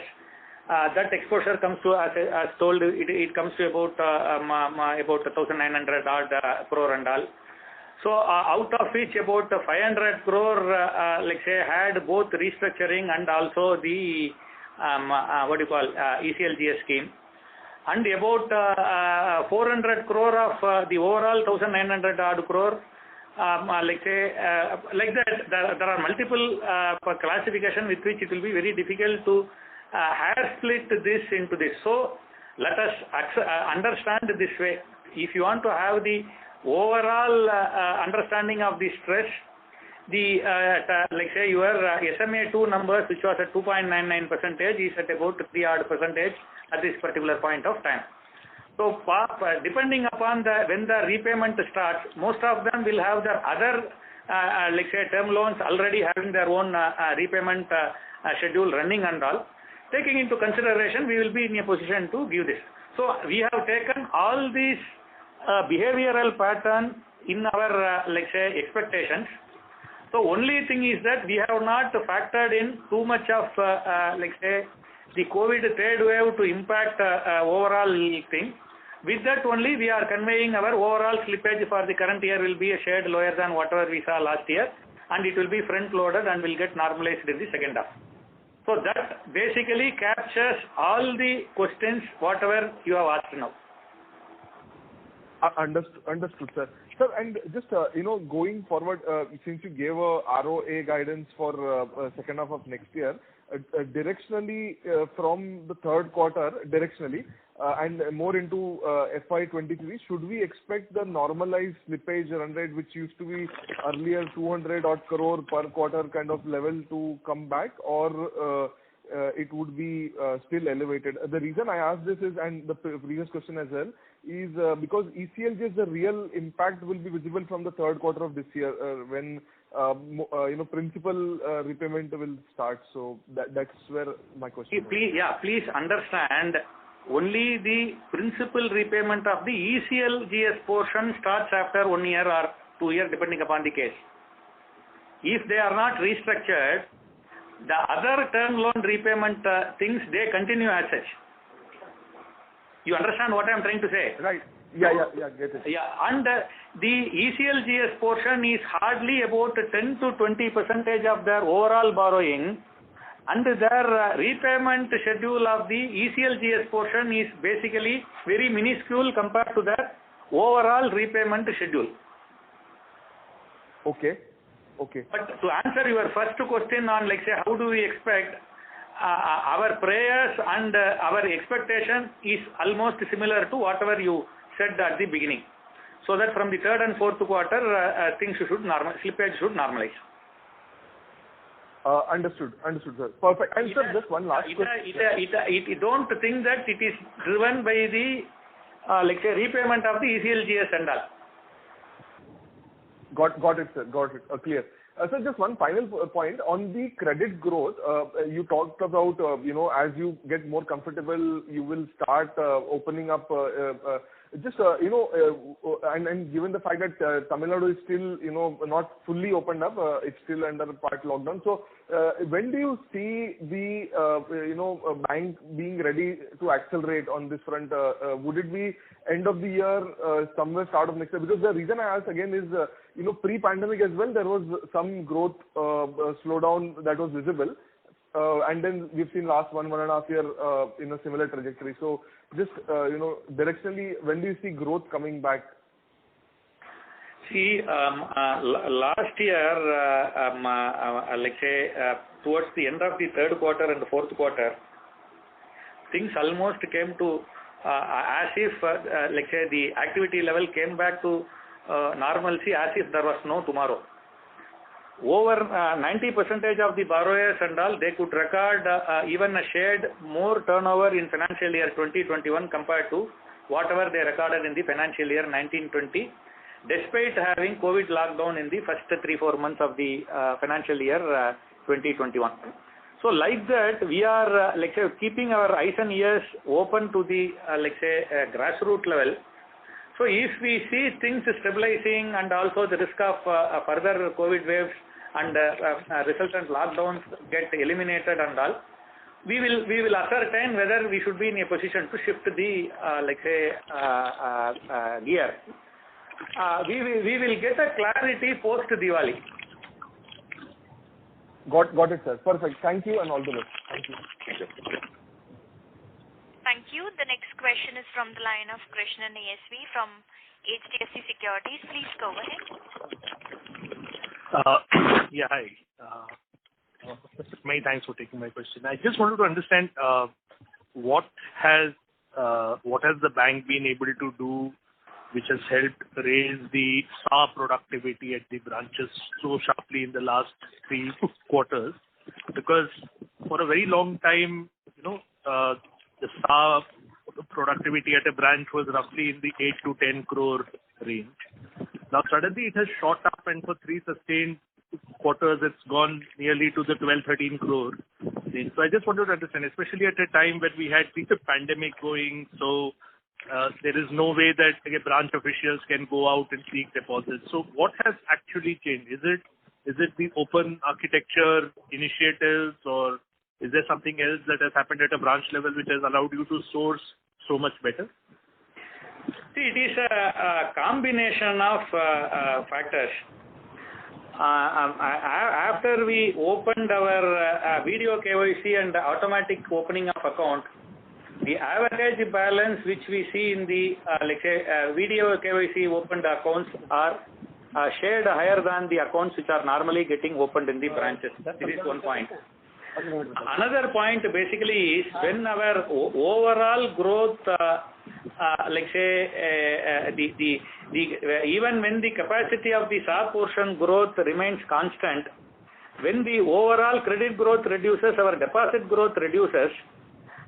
That exposure comes to, as told, it comes to about 1,900 odd crore and all. So out of which about 500 crore, like say, had both restructuring and also the ECLGS scheme. And about 400 crore of the overall 1,900 odd crore, like say, like that, there are multiple classification with which it will be very difficult to hair split this into this. So let us understand this way. If you want to have the overall understanding of the stress, the like say your SMA2 numbers, which was at 2.99%, is at about 3 odd percentage at this particular point of time. So depending upon when the repayment starts, most of them will have their other like say term loans already having their own repayment schedule running and all. Taking into consideration, we will be in a position to give this. So we have taken all these behavioral pattern in our like say expectations. So only thing is that we have not factored in too much of like say the COVID third wave to impact overall thing. With that only we are conveying our overall slippage for the current year will be a shade lower than whatever we saw last year, and it will be front loaded and will get normalized in the second half. So that basically captures all the questions whatever you have asked now. Understood, sir. Sir, and just going forward, since you gave a ROA guidance for second half of next year, directionally from the third quarter, and more into FY23, should we expect the normalized slippage run rate, which used to be earlier 200 odd crore per quarter kind of level, to come back, or it would be still elevated? The reason I ask this is, and the previous question as well, is because ECLGS, the real impact will be visible from the third quarter of this year when principal repayment will start. So that's where my question is. Please understand, only the principal repayment of the ECLGS portion starts after 1 year or 2 years depending upon the case. If they are not restructured, the other term loan repayment things, they continue as such. You understand what I am trying to say? Right. Yeah, get it. Yeah, and the ECLGS portion is hardly about 10 to 20% of their overall borrowing, and their repayment schedule of the ECLGS portion is basically very minuscule compared to their overall repayment schedule. Okay. But to answer your first question on, like say, how do we expect, our prayers and our expectation is almost similar to whatever you said at the beginning. So that from the third and fourth quarter, things should slippage should normalize. Understood, sir. Perfect. And sir, just one last question. Don't think that it is driven by the, like say, repayment of the ECLGS and all. Got it, sir. Got it. Clear. Sir, just one final point on the credit growth. You talked about, as you get more comfortable, you will start opening up. And given the fact that Tamil Nadu is still, not fully opened up, it's still under part lockdown. So, when do you see the, bank being ready to accelerate on this front? Would it be end of the year, somewhere start of next year? Because the reason I ask again is, pre-pandemic as well, there was some growth slowdown that was visible. And then we've seen last 1.5 year in a similar trajectory. So just, directionally, when do you see growth coming back? See, last year, like say, towards the end of the third quarter and the fourth quarter, things almost came to as if, like say, the activity level came back to normalcy as if there was no tomorrow. Over 90% of the borrowers and all, they could record even a shade more turnover in financial year 2021 compared to whatever they recorded in the financial year 1920. despite having COVID lockdown in the first 3-4 months of the financial year 2021. So like that, we are keeping our eyes and ears open to the grassroots level. So if we see things stabilizing and also the risk of further COVID waves and resultant lockdowns get eliminated and all, we will ascertain whether we should be in a position to shift the gear. We will get a clarity post Diwali. Got it, sir. Perfect. Thank you and all the best. Thank you. Thank you. The next question is from the line of Krishnan ASV from HDFC Securities. Please go ahead. Yeah, hi. Many thanks for taking my question. I just wanted to understand what has the bank been able to do which has helped raise the SA productivity at the branches so sharply in the last 3 quarters, because for a very long time, the SA productivity at a branch was roughly in the 8 to 10 crore range. Now suddenly it has shot up, and for 3 sustained quarters it's gone nearly to the 12-13 crore range. So I just wanted to understand, especially at a time when we had the pandemic going, so there is no way that branch officials can go out and seek deposits. So what has actually changed? Is it the open architecture initiatives, or is there something else that has happened at a branch level which has allowed you to source so much better? See, it is a combination of factors. After we opened our video KYC and automatic opening of account, the average balance which we see in the video KYC opened accounts are shared higher than the accounts which are normally getting opened in the branches. This is one point. Another point basically is when our overall growth, even when the capacity of the SA portion growth remains constant, when the overall credit growth reduces, our deposit growth reduces,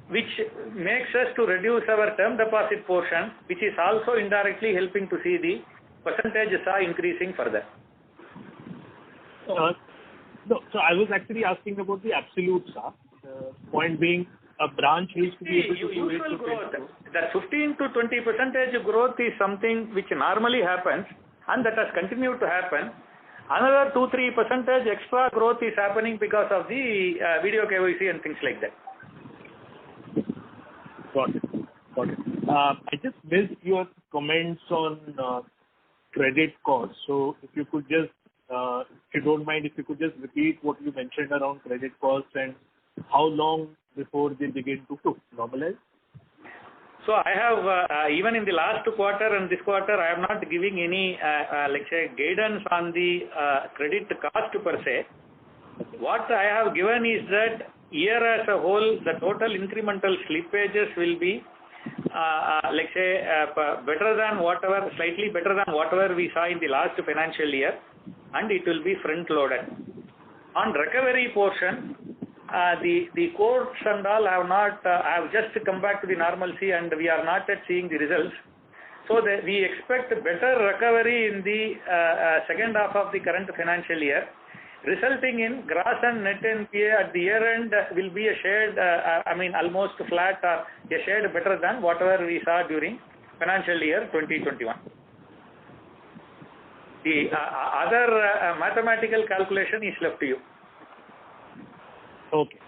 which makes us to reduce our term deposit portion, which is also indirectly helping to see the percentage SA increasing further. No, so I was actually asking about the absolute SA. Point being, a branch used to be able to do usual growth. That 15 to 20% growth is something which normally happens, and that has continued to happen. Another 2-3% extra growth is happening because of the video KYC and things like that. Got it. I just missed your comments on credit costs. So if you could just, if you don't mind, if you could just repeat what you mentioned around credit costs and how long before they begin to normalize? So I have, even in the last quarter and this quarter, I am not giving any, guidance on the credit cost per se. What I have given is that year as a whole, the total incremental slippages will be, better than whatever, slightly better than whatever we saw in the last financial year, and it will be front-loaded. On recovery portion, the courts and all have not, have just come back to the normalcy, and we are not yet seeing the results. So we expect better recovery in the second half of the current financial year, resulting in gross and net NPA at the year end will be a shade, almost flat or a shade better than whatever we saw during financial year 2021. The other mathematical calculation is left to you. Okay.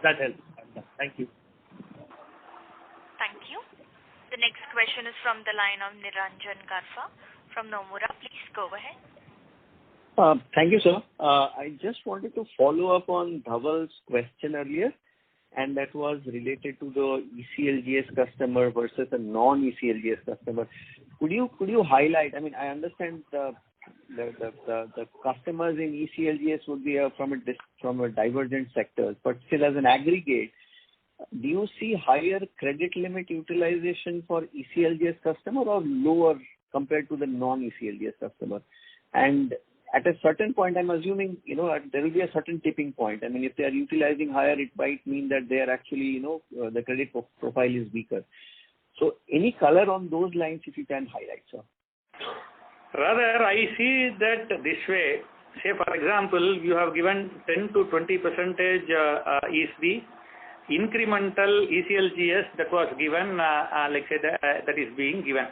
That helps. Thank you. Thank you. The next question is from the line of Niranjan Karfa from Nomura. Please go ahead. Thank you, sir. I just wanted to follow up on Dhaval's question earlier, and that was related to the ECLGS customer versus a non-ECLGS customer. Could you highlight? I mean, I understand the customers in ECLGS would be from a divergent sectors, but still as an aggregate, do you see higher credit limit utilization for ECLGS customer or lower compared to the non-ECLGS customer? And at a certain point, I'm assuming, there will be a certain tipping point. I mean, if they are utilizing higher, it might mean that they are actually, the credit profile is weaker. So any color on those lines, if you can highlight, sir. Rather, I see that this way. Say, for example, you have given 10 to 20% is the incremental ECLGS that was given, let's say that is being given,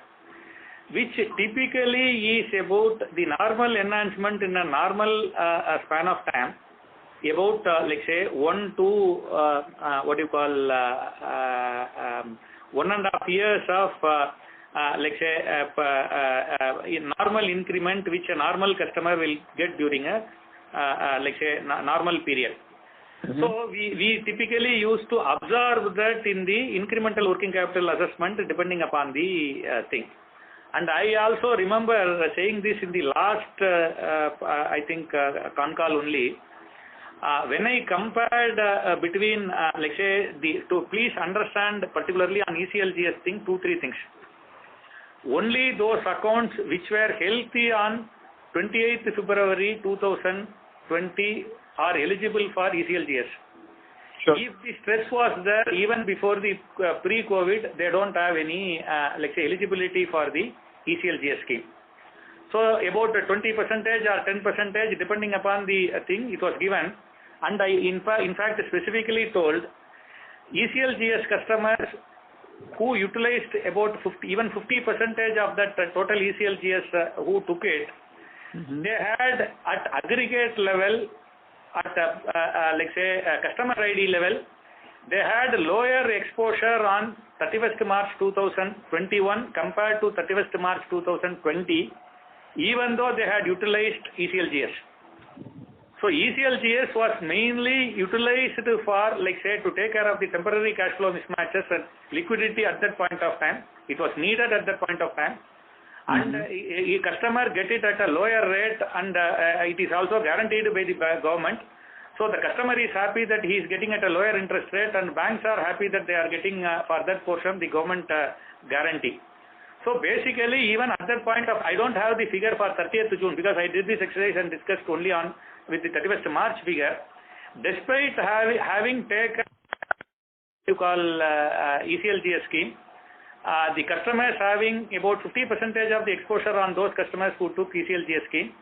which typically is about the normal enhancement in a normal span of time, about let's say 1 to 1.5 years of let's say normal increment which a normal customer will get during a let's say normal period. So we typically used to observe that in the incremental working capital assessment depending upon the thing. And I also remember saying this in the last I think con call only. When I compared between let's say to please understand particularly on ECLGS thing, 2-3 things. Only those accounts which were healthy on 28th February 2020 are eligible for ECLGS. Sure. If the stress was there even before the pre-COVID, they don't have any let's say eligibility for the ECLGS scheme. So about 20% or 10% depending upon the thing it was given, and I in fact specifically told ECLGS customers who utilized about 50% of that total ECLGS who took it, they had at aggregate level, at let's say customer ID level, they had lower exposure on 31st March 2021 compared to 31st March 2020, even though they had utilized ECLGS. So ECLGS was mainly utilized for, like say, to take care of the temporary cash flow mismatches and liquidity at that point of time. It was needed at that point of time. And a customer get it at a lower rate, and it is also guaranteed by the government. So the customer is happy that he is getting at a lower interest rate, and banks are happy that they are getting for that portion the government guarantee. So basically, even at that point of, I don't have the figure for 30th June because I did this exercise and discussed only on with the 31st March figure. Despite having taken ECLGS scheme, the customers having about 50% of the exposure on those customers who took ECLGS scheme,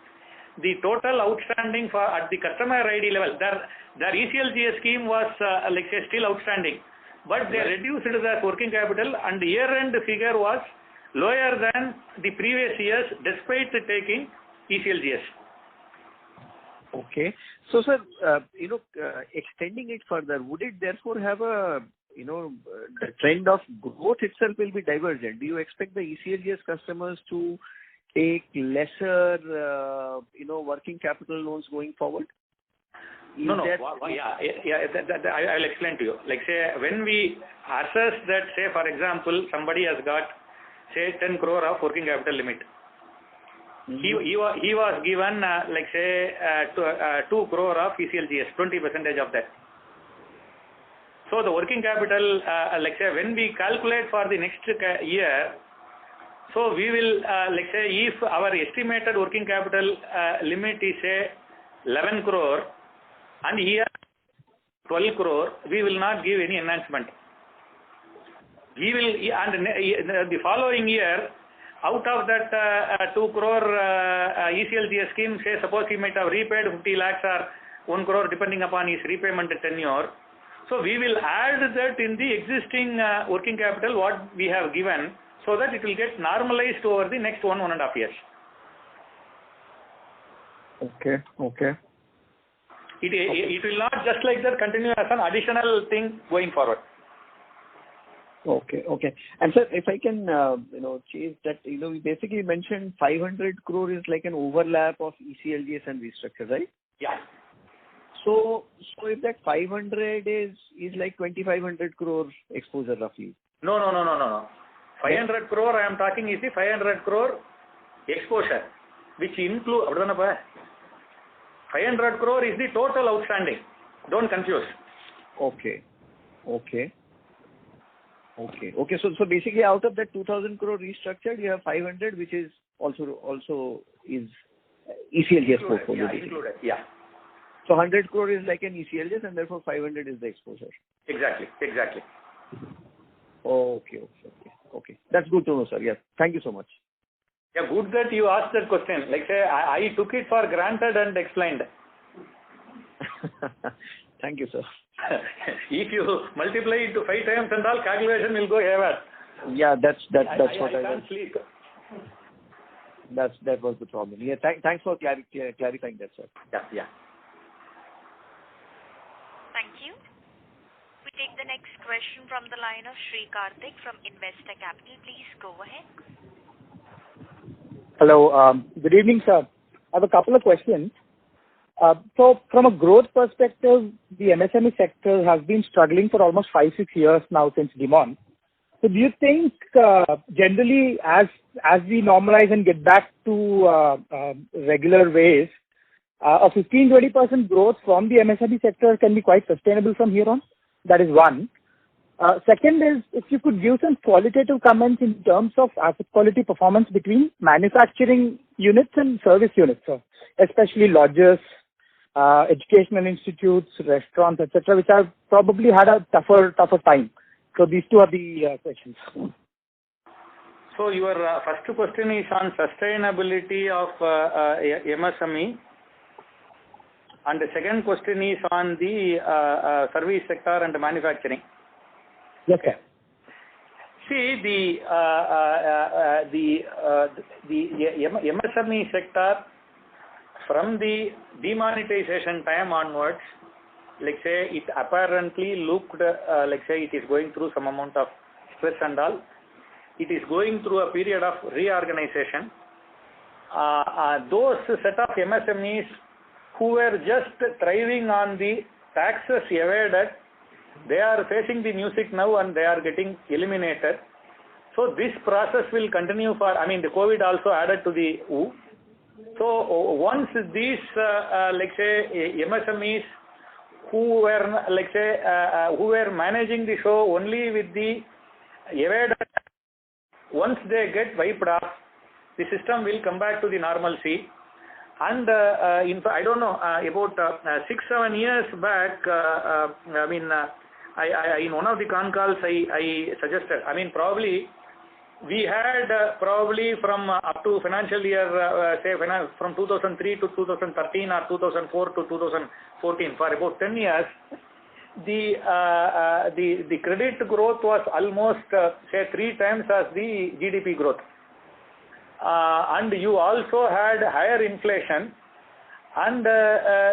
the total outstanding for at the customer ID level, their ECLGS scheme was like say still outstanding, but they reduced their working capital, and the year-end figure was lower than the previous years despite taking ECLGS. Okay. So, sir, extending it further, would it therefore have a, the trend of growth itself will be divergent? Do you expect the ECLGS customers to take lesser, working capital loans going forward? No. I'll explain to you. Like say, when we assess that, say, for example, somebody has got, say, 10 crore of working capital limit. He was given, like say, 2 crore of ECLGS, 20% of that. So the working capital, like say, when we calculate for the next year, so we will, like say, if our estimated working capital limit is say 11 crore and here 12 crore, we will not give any enhancement. We will, and the following year, out of that 2 crore ECLGS scheme, say suppose he might have repaid 50 lakhs or 1 crore depending upon his repayment tenure. So we will add that in the existing working capital what we have given, so that it will get normalized over the next 1.5 years. Okay. It will not just like that continue as an additional thing going forward. Okay. And sir, if I can, change that, we basically mentioned 500 crore is like an overlap of ECLGS and restructure, right? Yeah. So if that 500 is like 2,500 crore exposure roughly. No. 500 crore I am talking is the 500 crore exposure, which include 500 crore is the total outstanding. Don't confuse. Okay. So basically, out of that 2,000 crore restructured, you have 500, which is also is ECLGS portfolio. Included. Yeah. So 100 crore is like an ECLGS, and therefore 500 is the exposure. Exactly. Okay. That's good to know, sir. Yes. Thank you so much. Yeah, good that you asked that question. Like say, I took it for granted and explained. Thank you, sir. If you multiply it to 5 times and all, calculation will go haywire. Yeah, that's what I can't sleep. That was the problem. Yeah, thanks for clarifying that, sir. Yeah. Thank you. We take the next question from the line of Sri Karthik from Investor Capital. Please go ahead. Hello. Good evening, sir. I have a couple of questions. So from a growth perspective, the MSME sector has been struggling for almost 5-6 years now since Demon. So do you think generally as we normalize and get back to regular ways, a 15-20% growth from the MSME sector can be quite sustainable from here on? That is one. Second is, if you could give some qualitative comments in terms of asset quality performance between manufacturing units and service units, sir, especially lodges, educational institutes, restaurants, etc., which have probably had a tougher time. So these two are the questions. So your first question is on sustainability of MSME, and the second question is on the service sector and manufacturing. Yes, sir. See, the MSME sector from the demonetization time onwards, like say, it apparently looked like say it is going through some amount of stress and all. It is going through a period of reorganization. Those set of MSMEs who were just thriving on the taxes evaded, they are facing the music now and they are getting eliminated. So this process will continue for, the COVID also added to the OO. So once these, like say, MSMEs who were, like say, who were managing the show only with the evaded, once they get wiped off, the system will come back to the normalcy. And in fact, I don't know, about 6-7 years back, in one of the con calls I suggested, probably we had probably from up to financial year, say from 2003 to 2013 or 2004 to 2014, for about 10 years, the credit growth was almost say 3 times as the GDP growth. And you also had higher inflation, and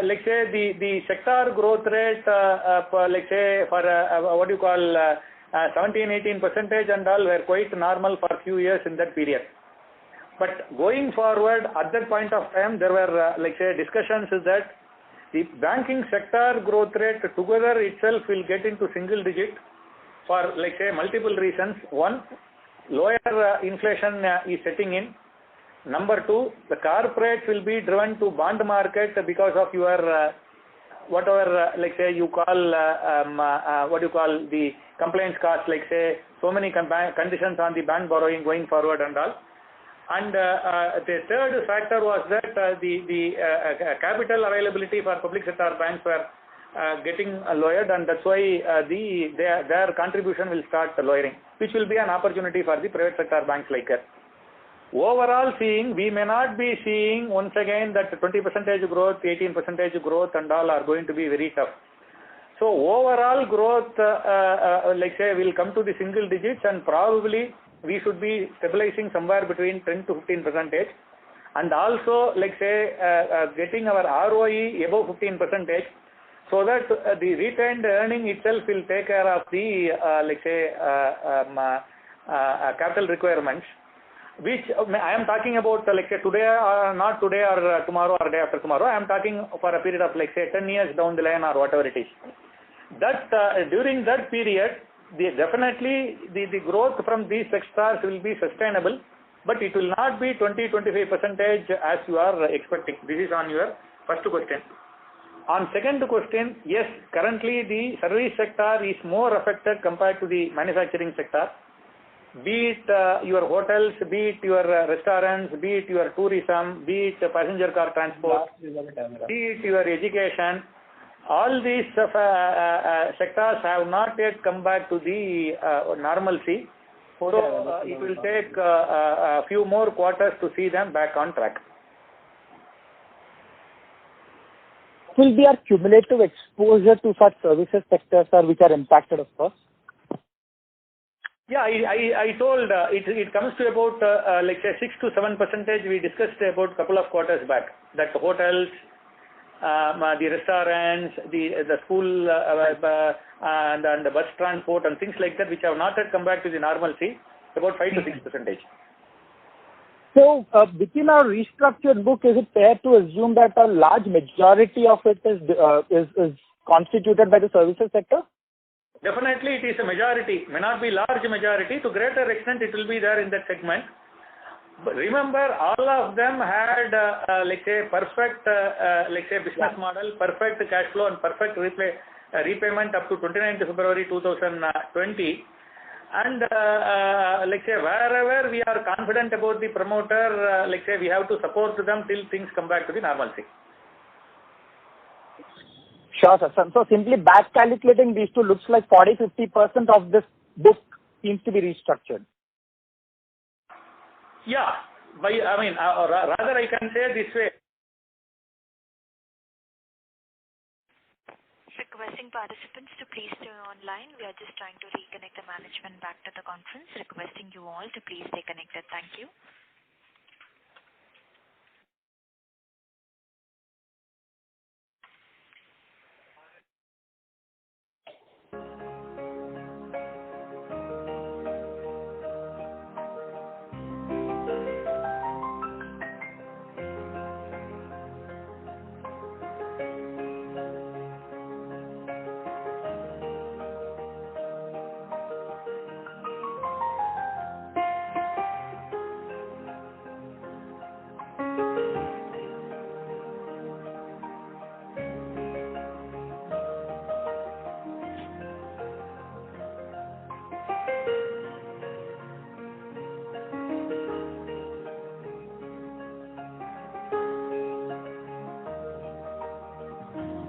like say the sector growth rate like say for 17-18% and all were quite normal for a few years in that period. But going forward, at that point of time, there were like say discussions that the banking sector growth rate together itself will get into single digit for like say multiple reasons. One, lower inflation is setting in. Number two, the corporates will be driven to bond market because of your whatever like say you call the compliance cost, like say so many conditions on the bank borrowing going forward and all. And the third factor was that the capital availability for public sector banks were getting lowered, and that's why their contribution will start lowering, which will be an opportunity for the private sector banks like us. Overall seeing, we may not be seeing once again that 20% growth, 18% growth and all are going to be very tough. So overall growth, like say, will come to the single digits, and probably we should be stabilizing somewhere between 10 to 15%, and also like say getting our ROE above 15%, so that the retained earning itself will take care of the like say capital requirements, which I am talking about like say today or not today or tomorrow or day after tomorrow. I am talking for a period of like say 10 years down the line or whatever it is. That during that period, definitely the growth from these sectors will be sustainable, but it will not be 20-25% as you are expecting. This is on your first question. On second question, yes, currently the service sector is more affected compared to the manufacturing sector. Be it your hotels, be it your restaurants, be it your tourism, be it passenger car transport, be it your education, all these sectors have not yet come back to the normalcy. So it will take a few more quarters to see them back on track. Will be our cumulative exposure to such services sectors, sir, which are impacted, of course? Yeah, I told it comes to about like say 6 to 7%. We discussed about a couple of quarters back that the hotels, the restaurants, the school and the bus transport and things like that, which have not yet come back to the normalcy, about 5 to 6%. So within our restructured book, is it fair to assume that a large majority of it is constituted by the services sector? Definitely, it is a majority. May not be large majority. To greater extent, it will be there in that segment. But remember, all of them had, let's say, perfect, let's say, business model, perfect cash flow, and perfect repayment up to 29th February 2020. And let's say, wherever we are confident about the promoter, let's say, we have to support them till things come back to the normalcy. Sure, sir. So simply back calculating these two looks like 40-50% of this book seems to be restructured. Yeah, rather I can say this way. Requesting participants to please stay online. We are just trying to reconnect the management back to the conference. Requesting you all to please stay connected. Thank you.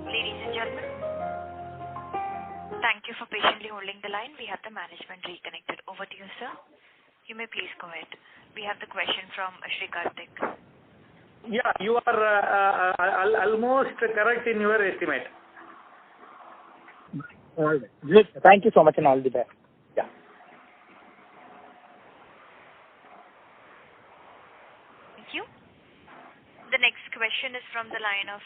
Ladies and gentlemen, thank you for patiently holding the line. We have the management reconnected. Over to you, sir. You may please go ahead. We have the question from Shri Karthik. Yeah, you are almost correct in your estimate. All right. Great. Thank you so much and all the best. Yeah. Thank you. The next question is from the line of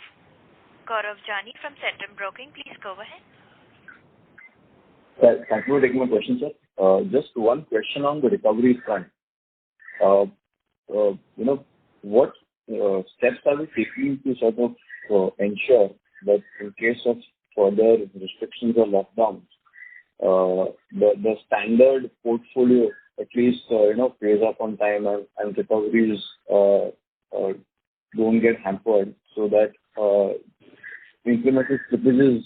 Gaurav Jani from Centrum Broking. Please go ahead. Thank you for taking my question, sir. Just one question on the recovery front. What steps are we taking to sort of ensure that in case of further restrictions or lockdowns, the standard portfolio at least pays up on time and recoveries don't get hampered so that incremental slippages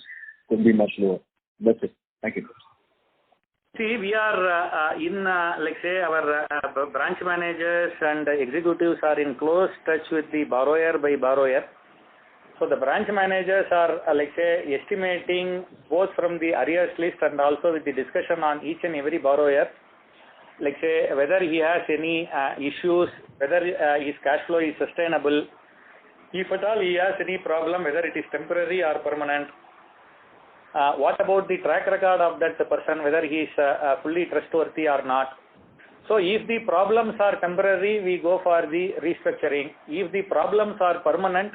could be much lower. That's it. Thank you. See, we are let's say, our branch managers and executives are in close touch with the borrower by borrower. So the branch managers are, let's say, estimating both from the arrears list and also with the discussion on each and every borrower, let's say, whether he has any issues, whether his cash flow is sustainable, if at all he has any problem, whether it is temporary or permanent. What about the track record of that person, whether he is fully trustworthy or not. So if the problems are temporary, we go for the restructuring. If the problems are permanent,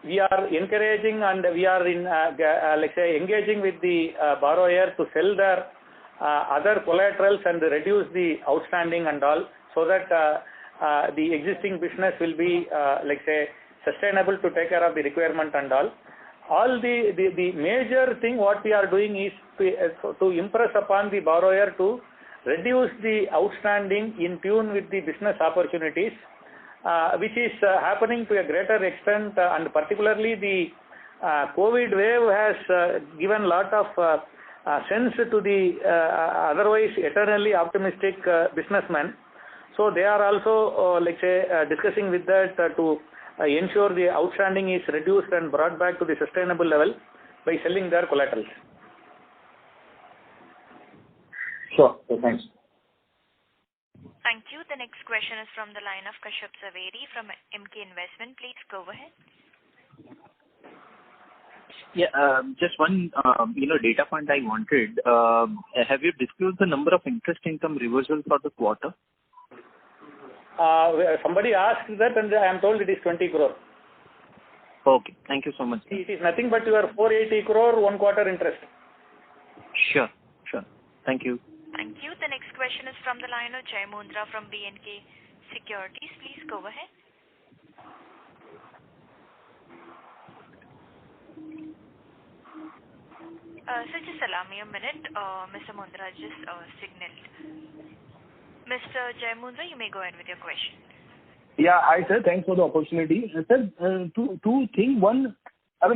we are encouraging and we are in, let's say, engaging with the borrower to sell their other collaterals and reduce the outstanding and all, so that the existing business will be, let's say, sustainable to take care of the requirement and all. All the major thing what we are doing is to impress upon the borrower to reduce the outstanding in tune with the business opportunities, which is happening to a greater extent, and particularly the COVID wave has given lot of sense to the otherwise eternally optimistic businessmen. So they are also, let's say, discussing with that to ensure the outstanding is reduced and brought back to the sustainable level by selling their collaterals. Sure. So thanks. Thank you. The next question is from the line of Kashyap Zaveri from MK Investment. Please go ahead. Yeah, just one, data point I wanted. Have you disclosed the number of interest income reversal for the quarter? Somebody asked that, and I am told it is 20 crore. Okay, thank you so much. It is nothing but your 480 crore 1 quarter interest. Sure. Thank you. Thank you. The next question is from the line of Jai Mundra from B&K Securities. Please go ahead. Sir, just allow me a minute. Mr. Mundra just signaled. Mr. Jai Mundra, you may go ahead with your question. Yeah, hi sir. Thanks for the opportunity. Sir, two things. One,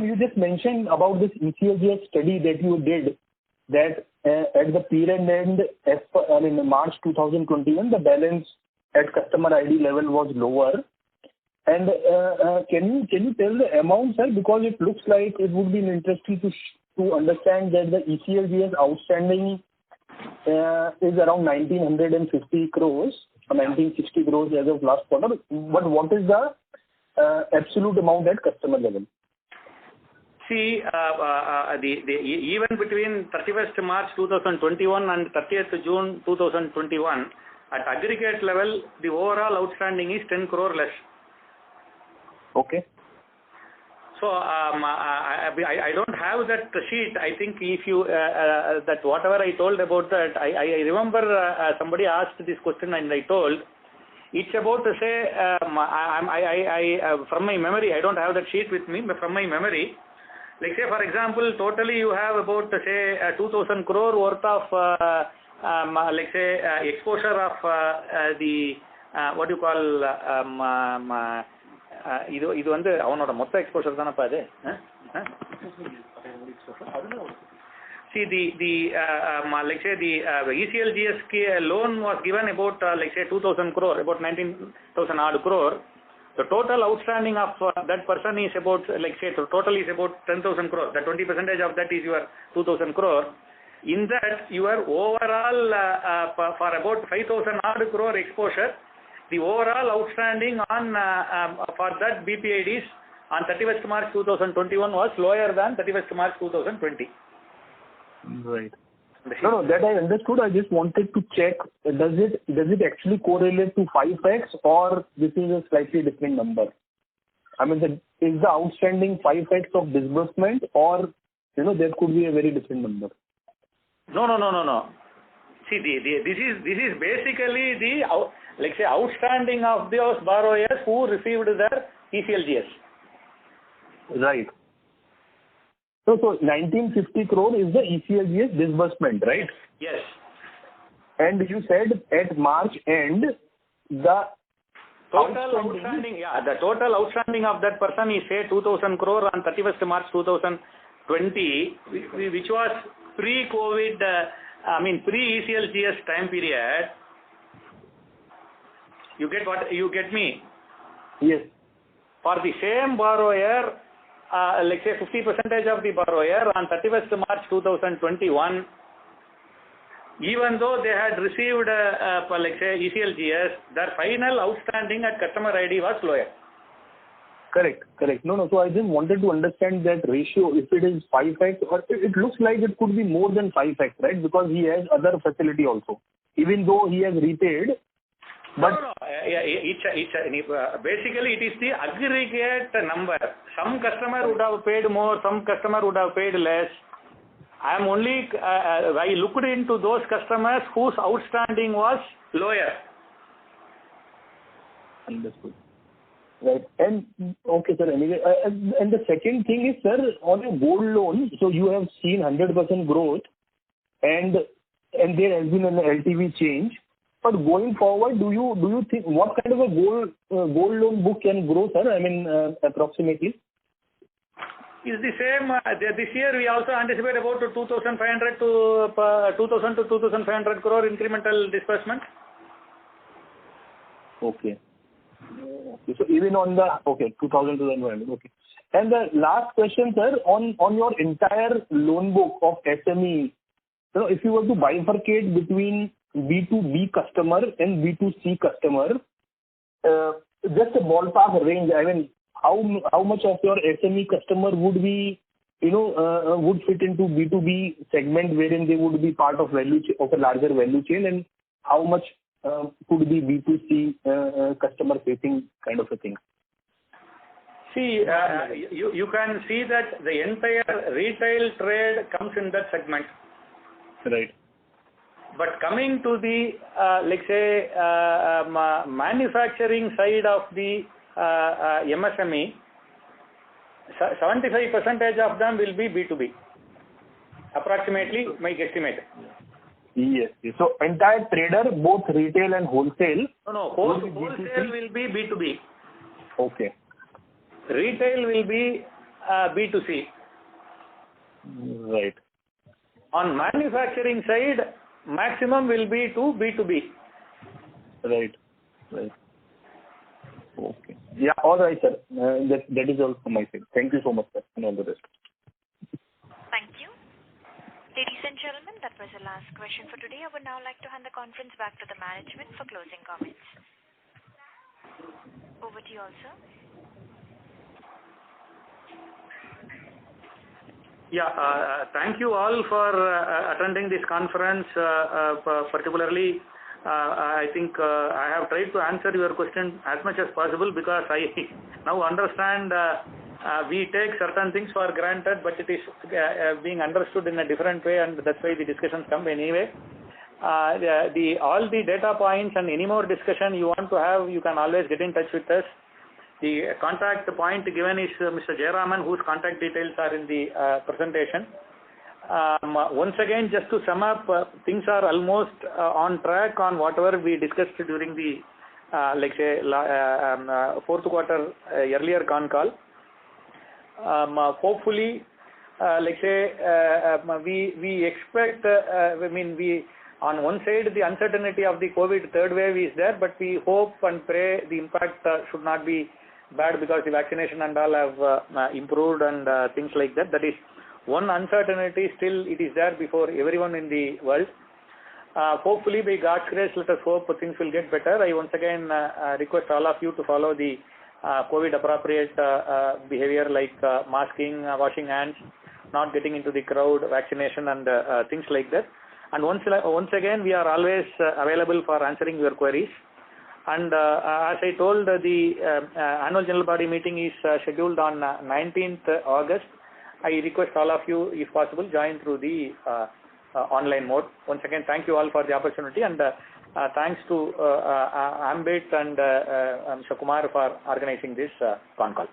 you just mentioned about this ECLGS study that you did, that at the period end, in March 2021, the balance at customer ID level was lower. And can you tell the amount, sir? Because it looks like it would be interesting to understand that the ECLGS outstanding is around 1950 crores, 1960 crores as of last quarter. But what is the absolute amount at customer level? See, even between 31st March 2021 and 30th June 2021, at aggregate level, the overall outstanding is 10 crore less. Okay. So I don't have that sheet. I think if you that whatever I told about that, I remember somebody asked this question and I told it's about to say from my memory. I don't have that sheet with me, but from my memory, like say for example, totally you have about say 2,000 crore worth of like say exposure of the what you call இது வந்து அவனோட மொத்த exposure தானப்பா அது. See the like say the ECLGS loan was given about like say 2,000 crore, about 19,000 odd crore. The total outstanding of that person is about like say total is about 10,000 crore. The 20% of that is your 2,000 crore. In that your overall for about 5,000 odd crore exposure, the overall outstanding on for that BPIDs on 31st March 2021 was lower than 31st March 2020. Right. No, that I understood. I just wanted to check, does it actually correlate to 5x or this is a slightly different number? Is the outstanding 5x of disbursement or there could be a very different number? No. See, this is basically the like say outstanding of those borrowers who received their ECLGS. Right. So 1950 crore is the ECLGS disbursement, right? Yes. And you said at March end, the total outstanding, the total outstanding of that person is say 2,000 crore on 31st March 2020, which was pre-COVID, pre-ECLGS time period. You get me? Yes. For the same borrower, like say 50% of the borrower on 31st March 2021, even though they had received like say ECLGS, their final outstanding at customer ID was lower. Correct. No. So I just wanted to understand that ratio, if it is 5x, or it looks like it could be more than 5x, right? Because he has other facility also, even though he has repaid. But no. Basically, it is the aggregate number. Some customer would have paid more, some customer would have paid less. I looked into those customers whose outstanding was lower. Understood. Right. And okay, sir. Anyway, and the second thing is, sir, on a gold loan, so you have seen 100% growth, and there has been an LTV change. But going forward, do you think what kind of a gold loan book can grow, sir? Approximately. Is the same. This year we also anticipate about 2,500 to 2,000 to 2,500 crore incremental disbursement. Okay. So even on the 2,000 to 2,500. Okay. And the last question, sir, on your entire loan book of SME, if you were to bifurcate between B2B customer and B2C customer? Just a ballpark range. I mean, how much of your SME customer would be, would fit into B2B segment wherein they would be part of of a larger value chain, and how much could be B2C customer facing kind of a thing? See, you can see that the entire retail trade comes in that segment. Right. But coming to the, let's say, manufacturing side of the MSME, 75% of them will be B2B. Approximately, my guesstimate. Yes. So entire trader, both retail and wholesale. No. Wholesale will be B2B. Okay. Retail will be B2C. Right. On manufacturing side, maximum will be to B2B. Right. Okay. Yeah. All right, sir. That is all from my side. Thank you so much, sir, and all the best. Thank you. Ladies and gentlemen, that was the last question for today. I would now like to hand the conference back to the management for closing comments. Over to you all, sir. Yeah, thank you all for attending this conference. Particularly, I think I have tried to answer your question as much as possible, because I now understand we take certain things for granted, but it is being understood in a different way, and that's why the discussions come anyway. All the data points and any more discussion you want to have, you can always get in touch with us. The contact point given is Mr. Jayaraman, whose contact details are in the presentation. Once again, just to sum up, things are almost on track on whatever we discussed during the, let's say, fourth quarter earlier con call. Hopefully, let's say, we expect, on one side, the uncertainty of the COVID third wave is there, but we hope and pray the impact should not be bad, because the vaccination and all have improved and things like that. That is one uncertainty, still it is there before everyone in the world. Hopefully, by God's grace, let us hope things will get better. I once again request all of you to follow the COVID appropriate behavior, like masking, washing hands, not getting into the crowd, vaccination and things like that. And once again, we are always available for answering your queries. And as I told, the annual general body meeting is scheduled on 19th August. I request all of you, if possible, join through the online mode. Once again, thank you all for the opportunity, and thanks to Ambit and Mr. Kumar for organizing this con call.